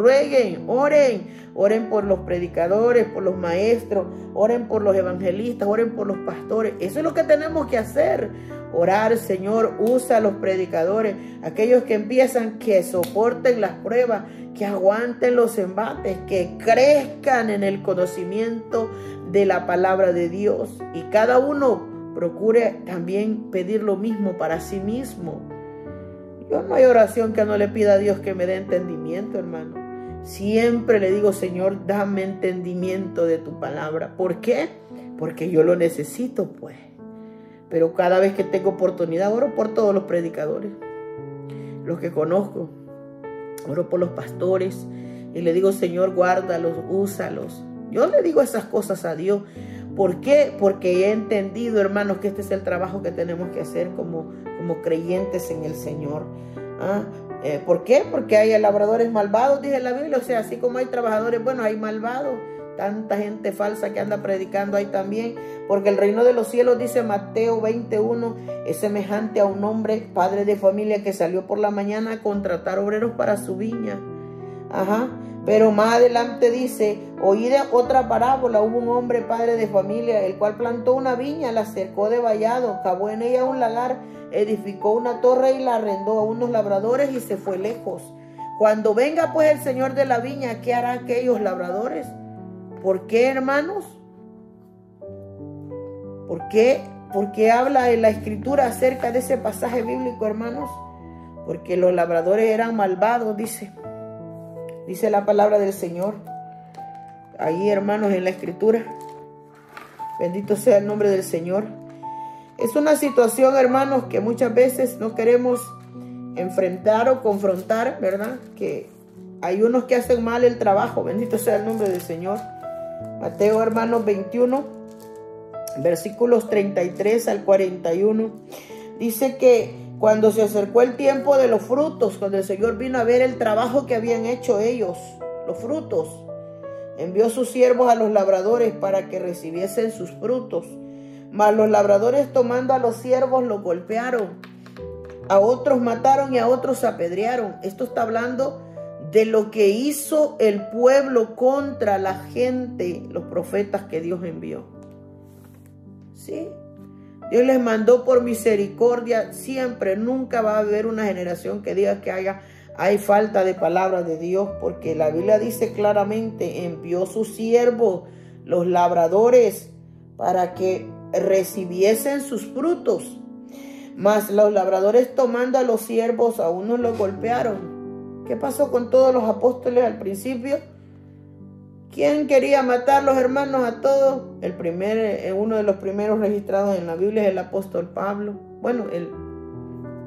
oren por los predicadores, por los maestros, oren por los evangelistas, oren por los pastores. Eso es lo que tenemos que hacer. Orar, Señor, usa a los predicadores, aquellos que empiezan, que soporten las pruebas, que aguanten los embates, que crezcan en el conocimiento de la palabra de Dios. Y cada uno procure también pedir lo mismo para sí mismo. Yo no hay oración que no le pida a Dios que me dé entendimiento, hermano. Siempre le digo, Señor, dame entendimiento de tu palabra. ¿Por qué? Porque yo lo necesito, pues. Pero cada vez que tengo oportunidad, oro por todos los predicadores, los que conozco. Oro por los pastores y le digo, Señor, guárdalos, úsalos. Yo le digo esas cosas a Dios. ¿Por qué? Porque he entendido, hermanos, que este es el trabajo que tenemos que hacer como creyentes en el Señor. ¿Por qué? Porque hay labradores malvados, dice la Biblia. O sea, así como hay trabajadores buenos, hay malvados. Tanta gente falsa que anda predicando ahí también. Porque el reino de los cielos, dice Mateo 21, es semejante a un hombre, padre de familia, que salió por la mañana a contratar obreros para su viña. Pero más adelante dice, oí de otra parábola, hubo un hombre, padre de familia, el cual plantó una viña, la cercó de vallado, cavó en ella un lagar, edificó una torre y la arrendó a unos labradores y se fue lejos. Cuando venga pues el Señor de la viña, ¿qué hará aquellos labradores? ¿Por qué, hermanos? ¿Por qué habla en la Escritura acerca de ese pasaje bíblico, hermanos? Porque los labradores eran malvados, dice la palabra del Señor. Ahí, hermanos, en la Escritura. Bendito sea el nombre del Señor. Es una situación, hermanos, que muchas veces no queremos enfrentar o confrontar, ¿verdad? Que hay unos que hacen mal el trabajo. Bendito sea el nombre del Señor. Mateo, hermanos, 21, versículos 33 al 41. Dice que cuando se acercó el tiempo de los frutos, cuando el Señor vino a ver el trabajo que habían hecho ellos, los frutos, envió sus siervos a los labradores para que recibiesen sus frutos. Mas los labradores, tomando a los siervos, los golpearon, a otros mataron y a otros apedrearon. Esto está hablando de lo que hizo el pueblo contra la gente, los profetas que Dios envió. ¿Sí? Dios les mandó por misericordia siempre. Nunca va a haber una generación que diga que hay falta de palabra de Dios, porque la Biblia dice claramente, envió sus siervos, los labradores, para que recibiesen sus frutos. Mas los labradores, tomando a los siervos, a unos los golpearon. ¿Qué pasó con todos los apóstoles al principio? ¿Quién quería matar, los hermanos, a todos? Uno de los primeros registrados en la Biblia es el apóstol Pablo. Bueno,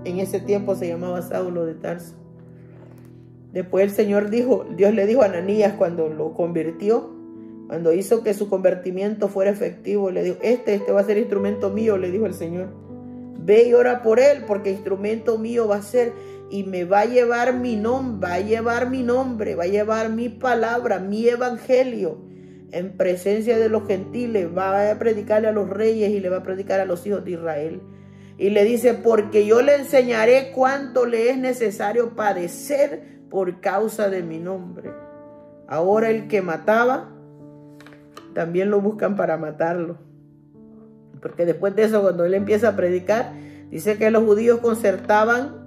en ese tiempo se llamaba Saulo de Tarso. Después Dios le dijo a Ananías cuando lo convirtió, cuando hizo que su convertimiento fuera efectivo, le dijo, este va a ser instrumento mío, le dijo el Señor. Ve y ora por él, porque instrumento mío va a ser, y me va a llevar mi nombre, va a llevar mi palabra, mi evangelio, en presencia de los gentiles. Va a predicarle a los reyes y le va a predicar a los hijos de Israel. Y le dice, porque yo le enseñaré cuánto le es necesario padecer por causa de mi nombre. Ahora el que mataba, también lo buscan para matarlo. Porque después de eso, cuando él empieza a predicar, dice que los judíos concertaban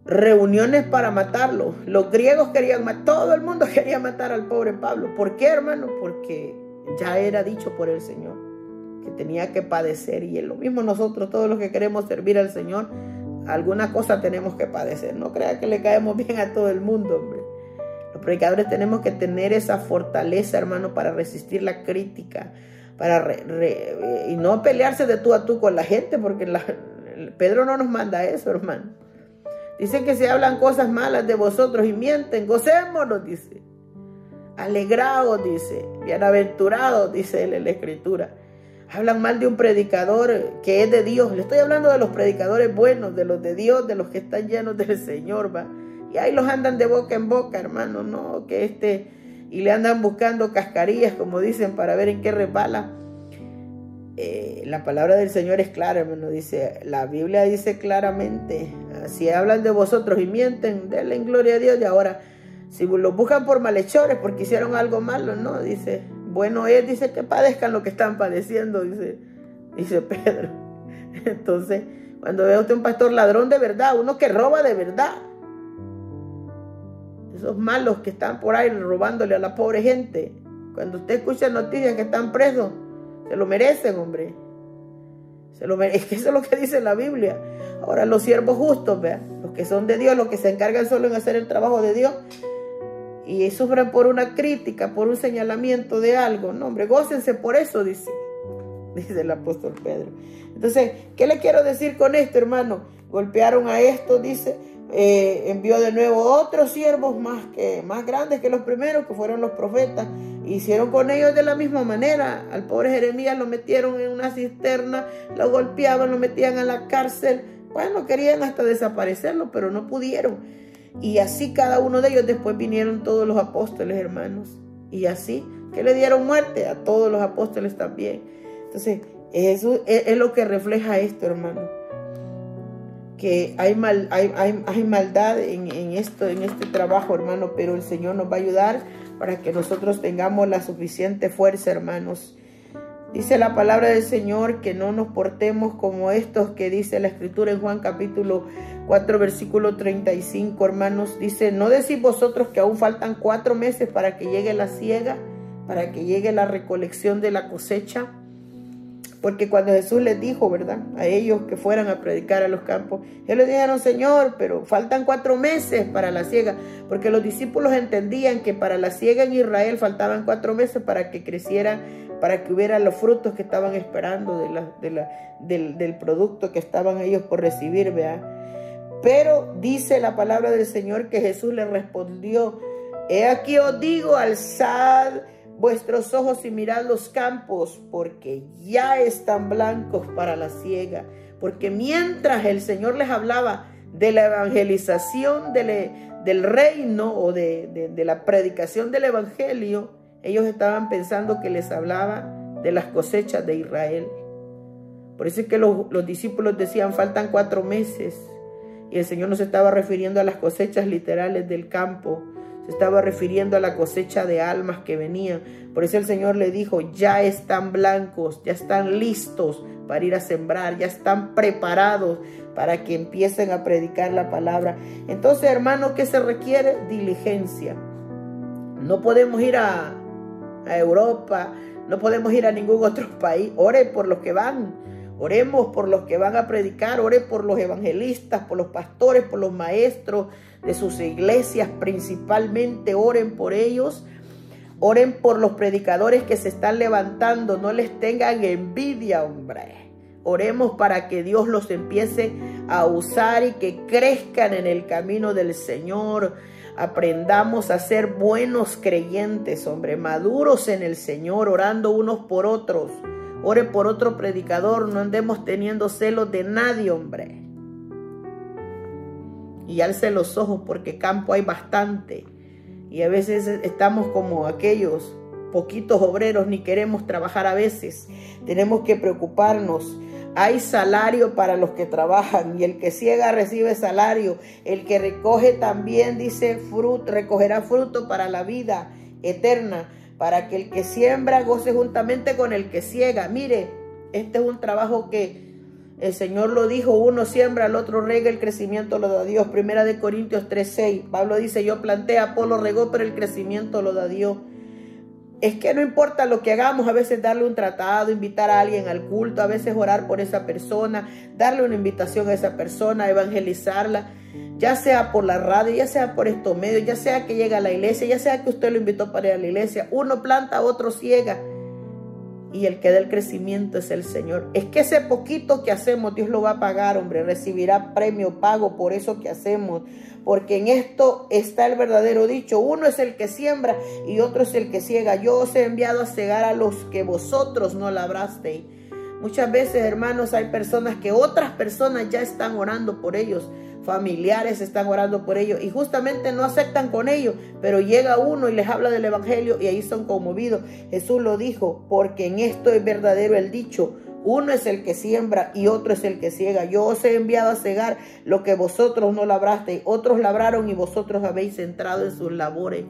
reuniones para matarlo. Los griegos querían matar, todo el mundo quería matar al pobre Pablo. ¿Por qué, hermano? Porque ya era dicho por el Señor que tenía que padecer. Y es lo mismo nosotros, todos los que queremos servir al Señor, alguna cosa tenemos que padecer. No crea que le caemos bien a todo el mundo, hombre. Los predicadores tenemos que tener esa fortaleza, hermano, para resistir la crítica, y no pelearse de tú a tú con la gente, porque Pedro no nos manda eso, hermano. Dice que si hablan cosas malas de vosotros y mienten, gocémonos, dice. Alegraos, dice. Bienaventurados, dice él en la Escritura. Hablan mal de un predicador que es de Dios. Le estoy hablando de los predicadores buenos, de los de Dios, de los que están llenos del Señor, va. Y ahí los andan de boca en boca, hermano, no, y le andan buscando cascarillas, como dicen, para ver en qué resbala. La palabra del Señor es clara, hermano. Dice, la Biblia dice claramente, si hablan de vosotros y mienten, denle gloria a Dios. Y ahora, si los buscan por malhechores, porque hicieron algo malo, no, dice, bueno es, dice, que padezcan lo que están padeciendo, dice Pedro. Entonces, cuando ve usted un pastor ladrón de verdad, uno que roba de verdad, esos malos que están por ahí robándole a la pobre gente, cuando usted escucha noticias que están presos, se lo merecen, hombre. Es que eso es lo que dice la Biblia. Ahora los siervos justos, vean, los que son de Dios, los que se encargan solo en hacer el trabajo de Dios y sufren por una crítica, por un señalamiento de algo, no, hombre, gócense por eso, dice el apóstol Pedro. Entonces, ¿qué le quiero decir con esto, hermano? Golpearon a estos, dice, envió de nuevo otros siervos más grandes que los primeros, que fueron los profetas. Hicieron con ellos de la misma manera. Al pobre Jeremías lo metieron en una cisterna, lo golpeaban, lo metían a la cárcel. Bueno, querían hasta desaparecerlo, pero no pudieron. Y así cada uno de ellos. Después vinieron todos los apóstoles, hermanos. Y así que le dieron muerte a todos los apóstoles también. Entonces, eso es lo que refleja esto, hermano. Que hay maldad en este trabajo, hermano, pero el Señor nos va a ayudar para que nosotros tengamos la suficiente fuerza, hermanos. Dice la palabra del Señor que no nos portemos como estos que dice la Escritura en Juan capítulo 4, versículo 35, hermanos. Dice, ¿no decís vosotros que aún faltan 4 meses para que llegue la siega, para que llegue la recolección de la cosecha? Porque cuando Jesús les dijo, ¿verdad?, a ellos que fueran a predicar a los campos, ellos les dijeron, Señor, pero faltan 4 meses para la siega, porque los discípulos entendían que para la siega en Israel faltaban 4 meses para que crecieran, para que hubiera los frutos que estaban esperando del producto que estaban ellos por recibir, ¿verdad? Pero dice la palabra del Señor que Jesús les respondió, he aquí os digo, alzad vuestros ojos y mirad los campos, porque ya están blancos para la siega. Porque mientras el Señor les hablaba de la evangelización del reino o de la predicación del evangelio, ellos estaban pensando que les hablaba de las cosechas de Israel. Por eso es que los discípulos decían, faltan 4 meses. Y el Señor no se estaba refiriendo a las cosechas literales del campo, se estaba refiriendo a la cosecha de almas que venían. Por eso el Señor le dijo, ya están blancos, ya están listos para ir a sembrar, ya están preparados para que empiecen a predicar la palabra. Entonces, hermano, ¿qué se requiere? Diligencia. No podemos ir a Europa, no podemos ir a ningún otro país. Ore por los que van, oremos por los que van a predicar, ore por los evangelistas, por los pastores, por los maestros de sus iglesias principalmente, oren por ellos, oren por los predicadores que se están levantando, no les tengan envidia, hombre. Oremos para que Dios los empiece a usar y que crezcan en el camino del Señor. Aprendamos a ser buenos creyentes, hombre, maduros en el Señor, orando unos por otros. Ore por otro predicador, no andemos teniendo celos de nadie, hombre. Y alce los ojos porque campo hay bastante. Y a veces estamos como aquellos poquitos obreros, ni queremos trabajar a veces. Tenemos que preocuparnos. Hay salario para los que trabajan y el que siega recibe salario. El que recoge también, dice, recogerá fruto para la vida eterna, para que el que siembra goce juntamente con el que siega. Mire, este es un trabajo que el Señor lo dijo, uno siembra, el otro riega, el crecimiento lo da Dios. 1 Corintios 3:6, Pablo dice, yo planté, Apolo regó, pero el crecimiento lo da Dios. Es que no importa lo que hagamos, a veces darle un tratado, invitar a alguien al culto, a veces orar por esa persona, darle una invitación a esa persona, evangelizarla, ya sea por la radio, ya sea por estos medios, ya sea que llegue a la iglesia, ya sea que usted lo invitó para ir a la iglesia. Uno planta, otro ciega. Y el que da el crecimiento es el Señor. Es que ese poquito que hacemos, Dios lo va a pagar, hombre. Recibirá premio, pago por eso que hacemos. Porque en esto está el verdadero dicho. Uno es el que siembra y otro es el que ciega. Yo os he enviado a cegar a los que vosotros no labrasteis. Muchas veces, hermanos, hay personas que otras personas ya están orando por ellos. Familiares están orando por ellos y justamente no aceptan con ellos, pero llega uno y les habla del evangelio y ahí son conmovidos. Jesús lo dijo, porque en esto es verdadero el dicho, uno es el que siembra y otro es el que ciega. Yo os he enviado a cegar lo que vosotros no labrasteis, otros labraron y vosotros habéis entrado en sus labores,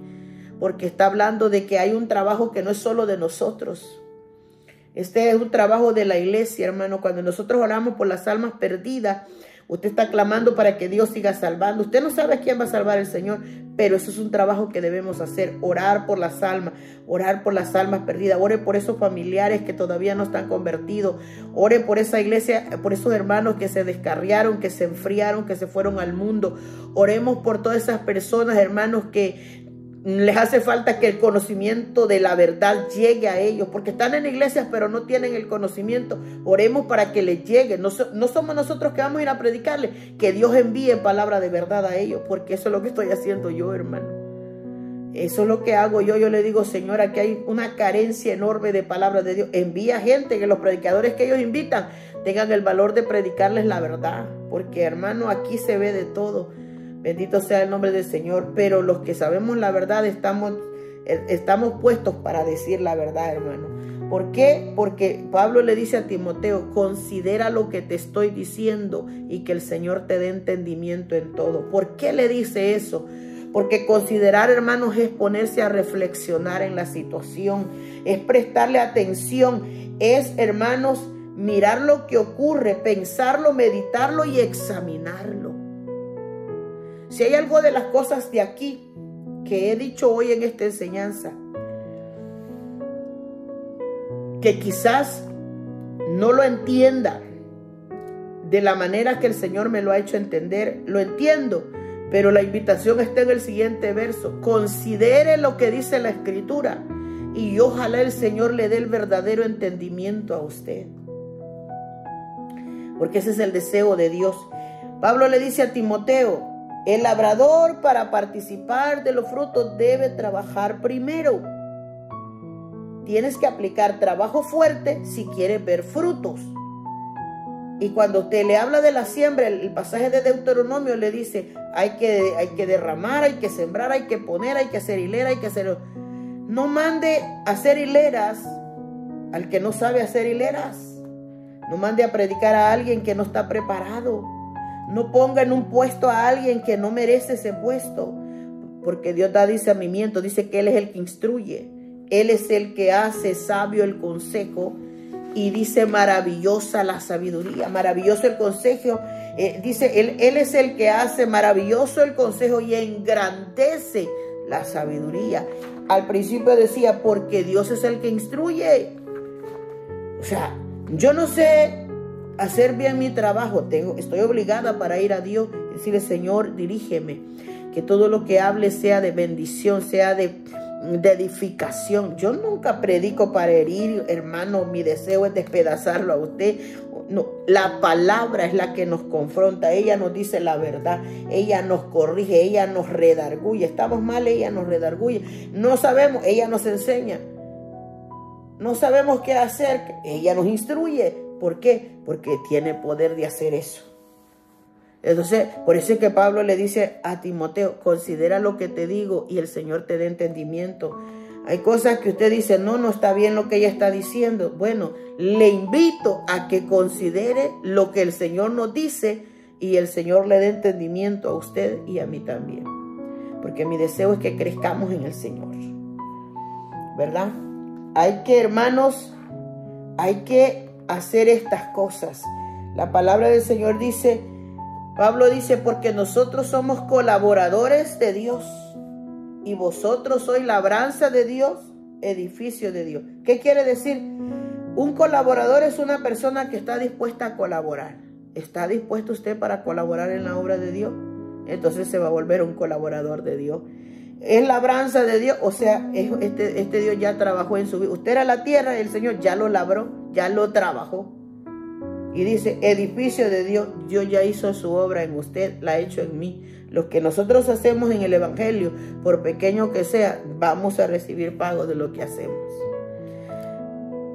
porque está hablando de que hay un trabajo que no es solo de nosotros. Este es un trabajo de la iglesia, hermano. Cuando nosotros oramos por las almas perdidas, usted está clamando para que Dios siga salvando. Usted no sabe a quién va a salvar el Señor, pero eso es un trabajo que debemos hacer. Orar por las almas perdidas. Ore por esos familiares que todavía no están convertidos. Ore por esa iglesia, por esos hermanos que se descarriaron, que se enfriaron, que se fueron al mundo. Oremos por todas esas personas, hermanos, que les hace falta que el conocimiento de la verdad llegue a ellos, porque están en iglesias pero no tienen el conocimiento. Oremos para que les llegue. No somos nosotros que vamos a ir a predicarles, que Dios envíe palabra de verdad a ellos, porque eso es lo que estoy haciendo yo, hermano. Eso es lo que hago yo. Yo le digo, Señor, aquí hay una carencia enorme de palabras de Dios. Envía gente, que los predicadores que ellos invitan tengan el valor de predicarles la verdad, porque, hermano, aquí se ve de todo. Bendito sea el nombre del Señor. Pero los que sabemos la verdad estamos puestos para decir la verdad, hermano. ¿Por qué? Porque Pablo le dice a Timoteo, considera lo que te estoy diciendo y que el Señor te dé entendimiento en todo. ¿Por qué le dice eso? Porque considerar, hermanos, es ponerse a reflexionar en la situación, es prestarle atención, es, hermanos, mirar lo que ocurre, pensarlo, meditarlo y examinarlo. Si hay algo de las cosas de aquí que he dicho hoy en esta enseñanza, que quizás no lo entienda de la manera que el Señor me lo ha hecho entender, lo entiendo, pero la invitación está en el siguiente verso. Considere lo que dice la Escritura y ojalá el Señor le dé el verdadero entendimiento a usted, porque ese es el deseo de Dios. Pablo le dice a Timoteo, el labrador, para participar de los frutos, debe trabajar primero. Tienes que aplicar trabajo fuerte si quieres ver frutos. Y cuando usted le habla de la siembra, el pasaje de Deuteronomio le dice, hay que derramar, hay que sembrar, hay que poner, hay que hacer hilera, hay que hacer... No mande a hacer hileras al que no sabe hacer hileras. No mande a predicar a alguien que no está preparado. No ponga en un puesto a alguien que no merece ese puesto. Porque Dios da discernimiento. Dice que Él es el que instruye. Él es el que hace sabio el consejo. Y dice maravillosa la sabiduría. Maravilloso el consejo. Dice, él es el que hace maravilloso el consejo y engrandece la sabiduría. Al principio decía, porque Dios es el que instruye. O sea, yo no sé hacer bien mi trabajo, estoy obligada para ir a Dios y decirle, Señor, dirígeme, que todo lo que hable sea de bendición, sea de edificación. Yo nunca predico para herir, hermano. Mi deseo es despedazarlo a usted. No, la palabra es la que nos confronta. Ella nos dice la verdad, ella nos corrige, ella nos redarguye. Estamos mal, ella nos redarguye. No sabemos, ella nos enseña. No sabemos qué hacer, ella nos instruye. ¿Por qué? Porque tiene poder de hacer eso. Entonces, por eso es que Pablo le dice a Timoteo, considera lo que te digo y el Señor te dé entendimiento. Hay cosas que usted dice, no está bien lo que ella está diciendo. Bueno, le invito a que considere lo que el Señor nos dice y el Señor le dé entendimiento a usted y a mí también. Porque mi deseo es que crezcamos en el Señor, ¿verdad? Hay que, hermanos, hay que hacer estas cosas. La palabra del Señor dice, Pablo dice, porque nosotros somos colaboradores de Dios y vosotros sois labranza de Dios, edificio de Dios. ¿Qué quiere decir? Un colaborador es una persona que está dispuesta a colaborar. ¿Está dispuesto usted para colaborar en la obra de Dios? Entonces se va a volver un colaborador de Dios. Es labranza de Dios, o sea, este Dios ya trabajó en su vida. Usted era la tierra y el Señor ya lo labró, ya lo trabajó. Y dice, edificio de Dios, Dios ya hizo su obra en usted, la ha hecho en mí. Lo que nosotros hacemos en el Evangelio, por pequeño que sea, vamos a recibir pago de lo que hacemos.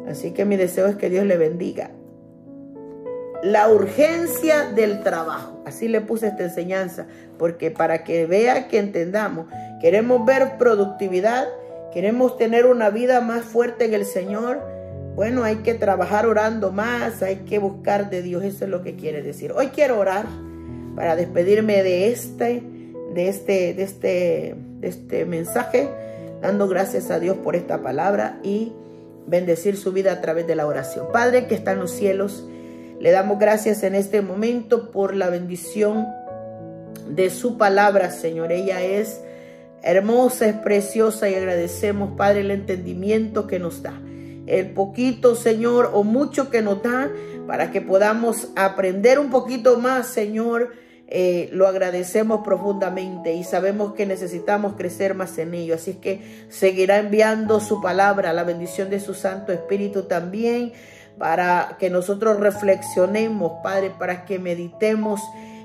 Así que mi deseo es que Dios le bendiga. La urgencia del trabajo, así le puse esta enseñanza, porque para que vea, que entendamos, queremos ver productividad, queremos tener una vida más fuerte en el Señor. Bueno, hay que trabajar orando más, hay que buscar de Dios, eso es lo que quiere decir. Hoy quiero orar para despedirme de este mensaje, dando gracias a Dios por esta palabra y bendecir su vida a través de la oración. Padre que está en los cielos, le damos gracias en este momento por la bendición de su palabra, Señor. Ella es hermosa, es preciosa y agradecemos, Padre, el entendimiento que nos da. El poquito, Señor, o mucho que nos da para que podamos aprender un poquito más, Señor, lo agradecemos profundamente y sabemos que necesitamos crecer más en ello. Así es que seguirá enviando su palabra, la bendición de su Santo Espíritu también, para que nosotros reflexionemos, Padre, para que meditemos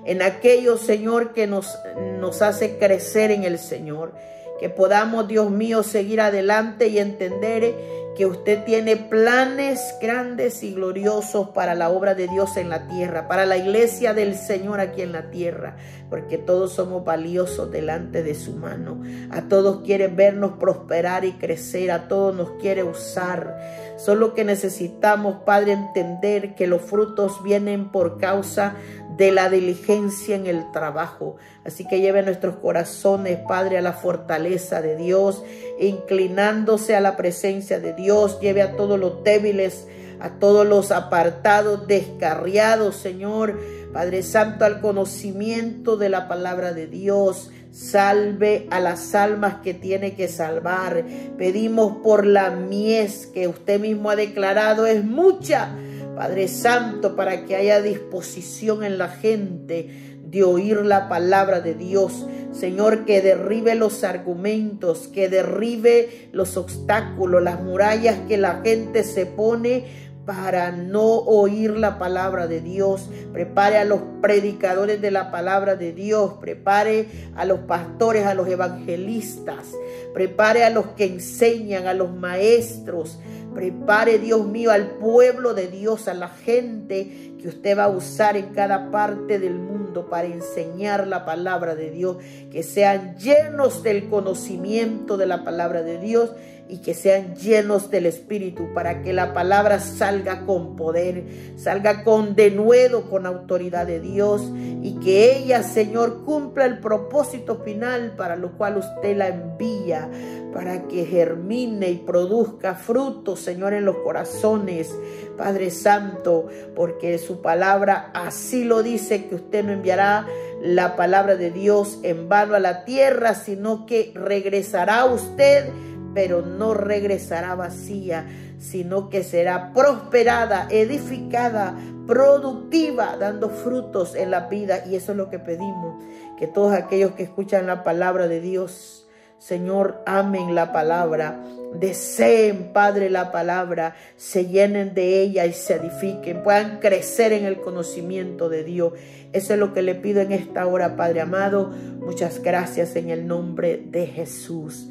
en aquello, Señor, que nos hace crecer en el Señor. Que podamos, Dios mío, seguir adelante y entender que usted tiene planes grandes y gloriosos para la obra de Dios en la tierra, para la iglesia del Señor aquí en la tierra, porque todos somos valiosos delante de su mano. A todos quiere vernos prosperar y crecer, a todos nos quiere usar. Solo que necesitamos, Padre, entender que los frutos vienen por causa de la diligencia en el trabajo. Así que lleve nuestros corazones, Padre, a la fortaleza de Dios, inclinándose a la presencia de Dios. Lleve a todos los débiles, a todos los apartados, descarriados, Señor, Padre Santo, al conocimiento de la palabra de Dios. Salve a las almas que tiene que salvar. Pedimos por la mies que usted mismo ha declarado es mucha, Padre Santo, para que haya disposición en la gente de oír la palabra de Dios. Señor, que derribe los argumentos, que derribe los obstáculos, las murallas que la gente se pone para no oír la palabra de Dios. Prepare a los predicadores de la palabra de Dios. Prepare a los pastores, a los evangelistas. Prepare a los que enseñan, a los maestros. Prepare, Dios mío, al pueblo de Dios, a la gente que usted va a usar en cada parte del mundo para enseñar la palabra de Dios. Que sean llenos del conocimiento de la palabra de Dios y que sean llenos del Espíritu, para que la palabra salga con poder, salga con denuedo, con autoridad de Dios, y que ella, Señor, cumpla el propósito final para lo cual usted la envía, para que germine y produzca frutos, Señor, en los corazones, Padre Santo, porque su palabra así lo dice, que usted no enviará la palabra de Dios en vano a la tierra, sino que regresará a usted, pero no regresará vacía, sino que será prosperada, edificada, productiva, dando frutos en la vida. Y eso es lo que pedimos, que todos aquellos que escuchan la palabra de Dios, Señor, amen la palabra, deseen, Padre, la palabra, se llenen de ella y se edifiquen, puedan crecer en el conocimiento de Dios. Eso es lo que le pido en esta hora, Padre amado. Muchas gracias en el nombre de Jesús.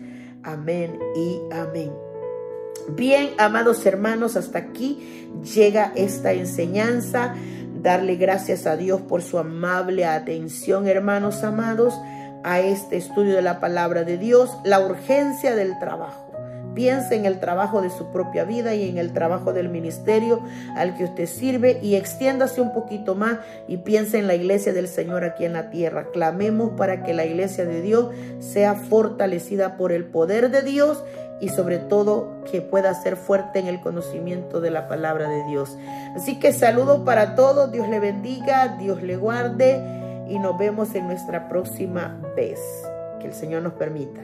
Amén y amén. Bien, amados hermanos, hasta aquí llega esta enseñanza. Darle gracias a Dios por su amable atención, hermanos amados, a este estudio de la palabra de Dios. La urgencia del trabajo. Piense en el trabajo de su propia vida y en el trabajo del ministerio al que usted sirve, y extiéndase un poquito más y piense en la iglesia del Señor aquí en la tierra. Clamemos para que la iglesia de Dios sea fortalecida por el poder de Dios y sobre todo que pueda ser fuerte en el conocimiento de la palabra de Dios. Así que saludo para todos. Dios le bendiga, Dios le guarde y nos vemos en nuestra próxima vez. Que el Señor nos permita.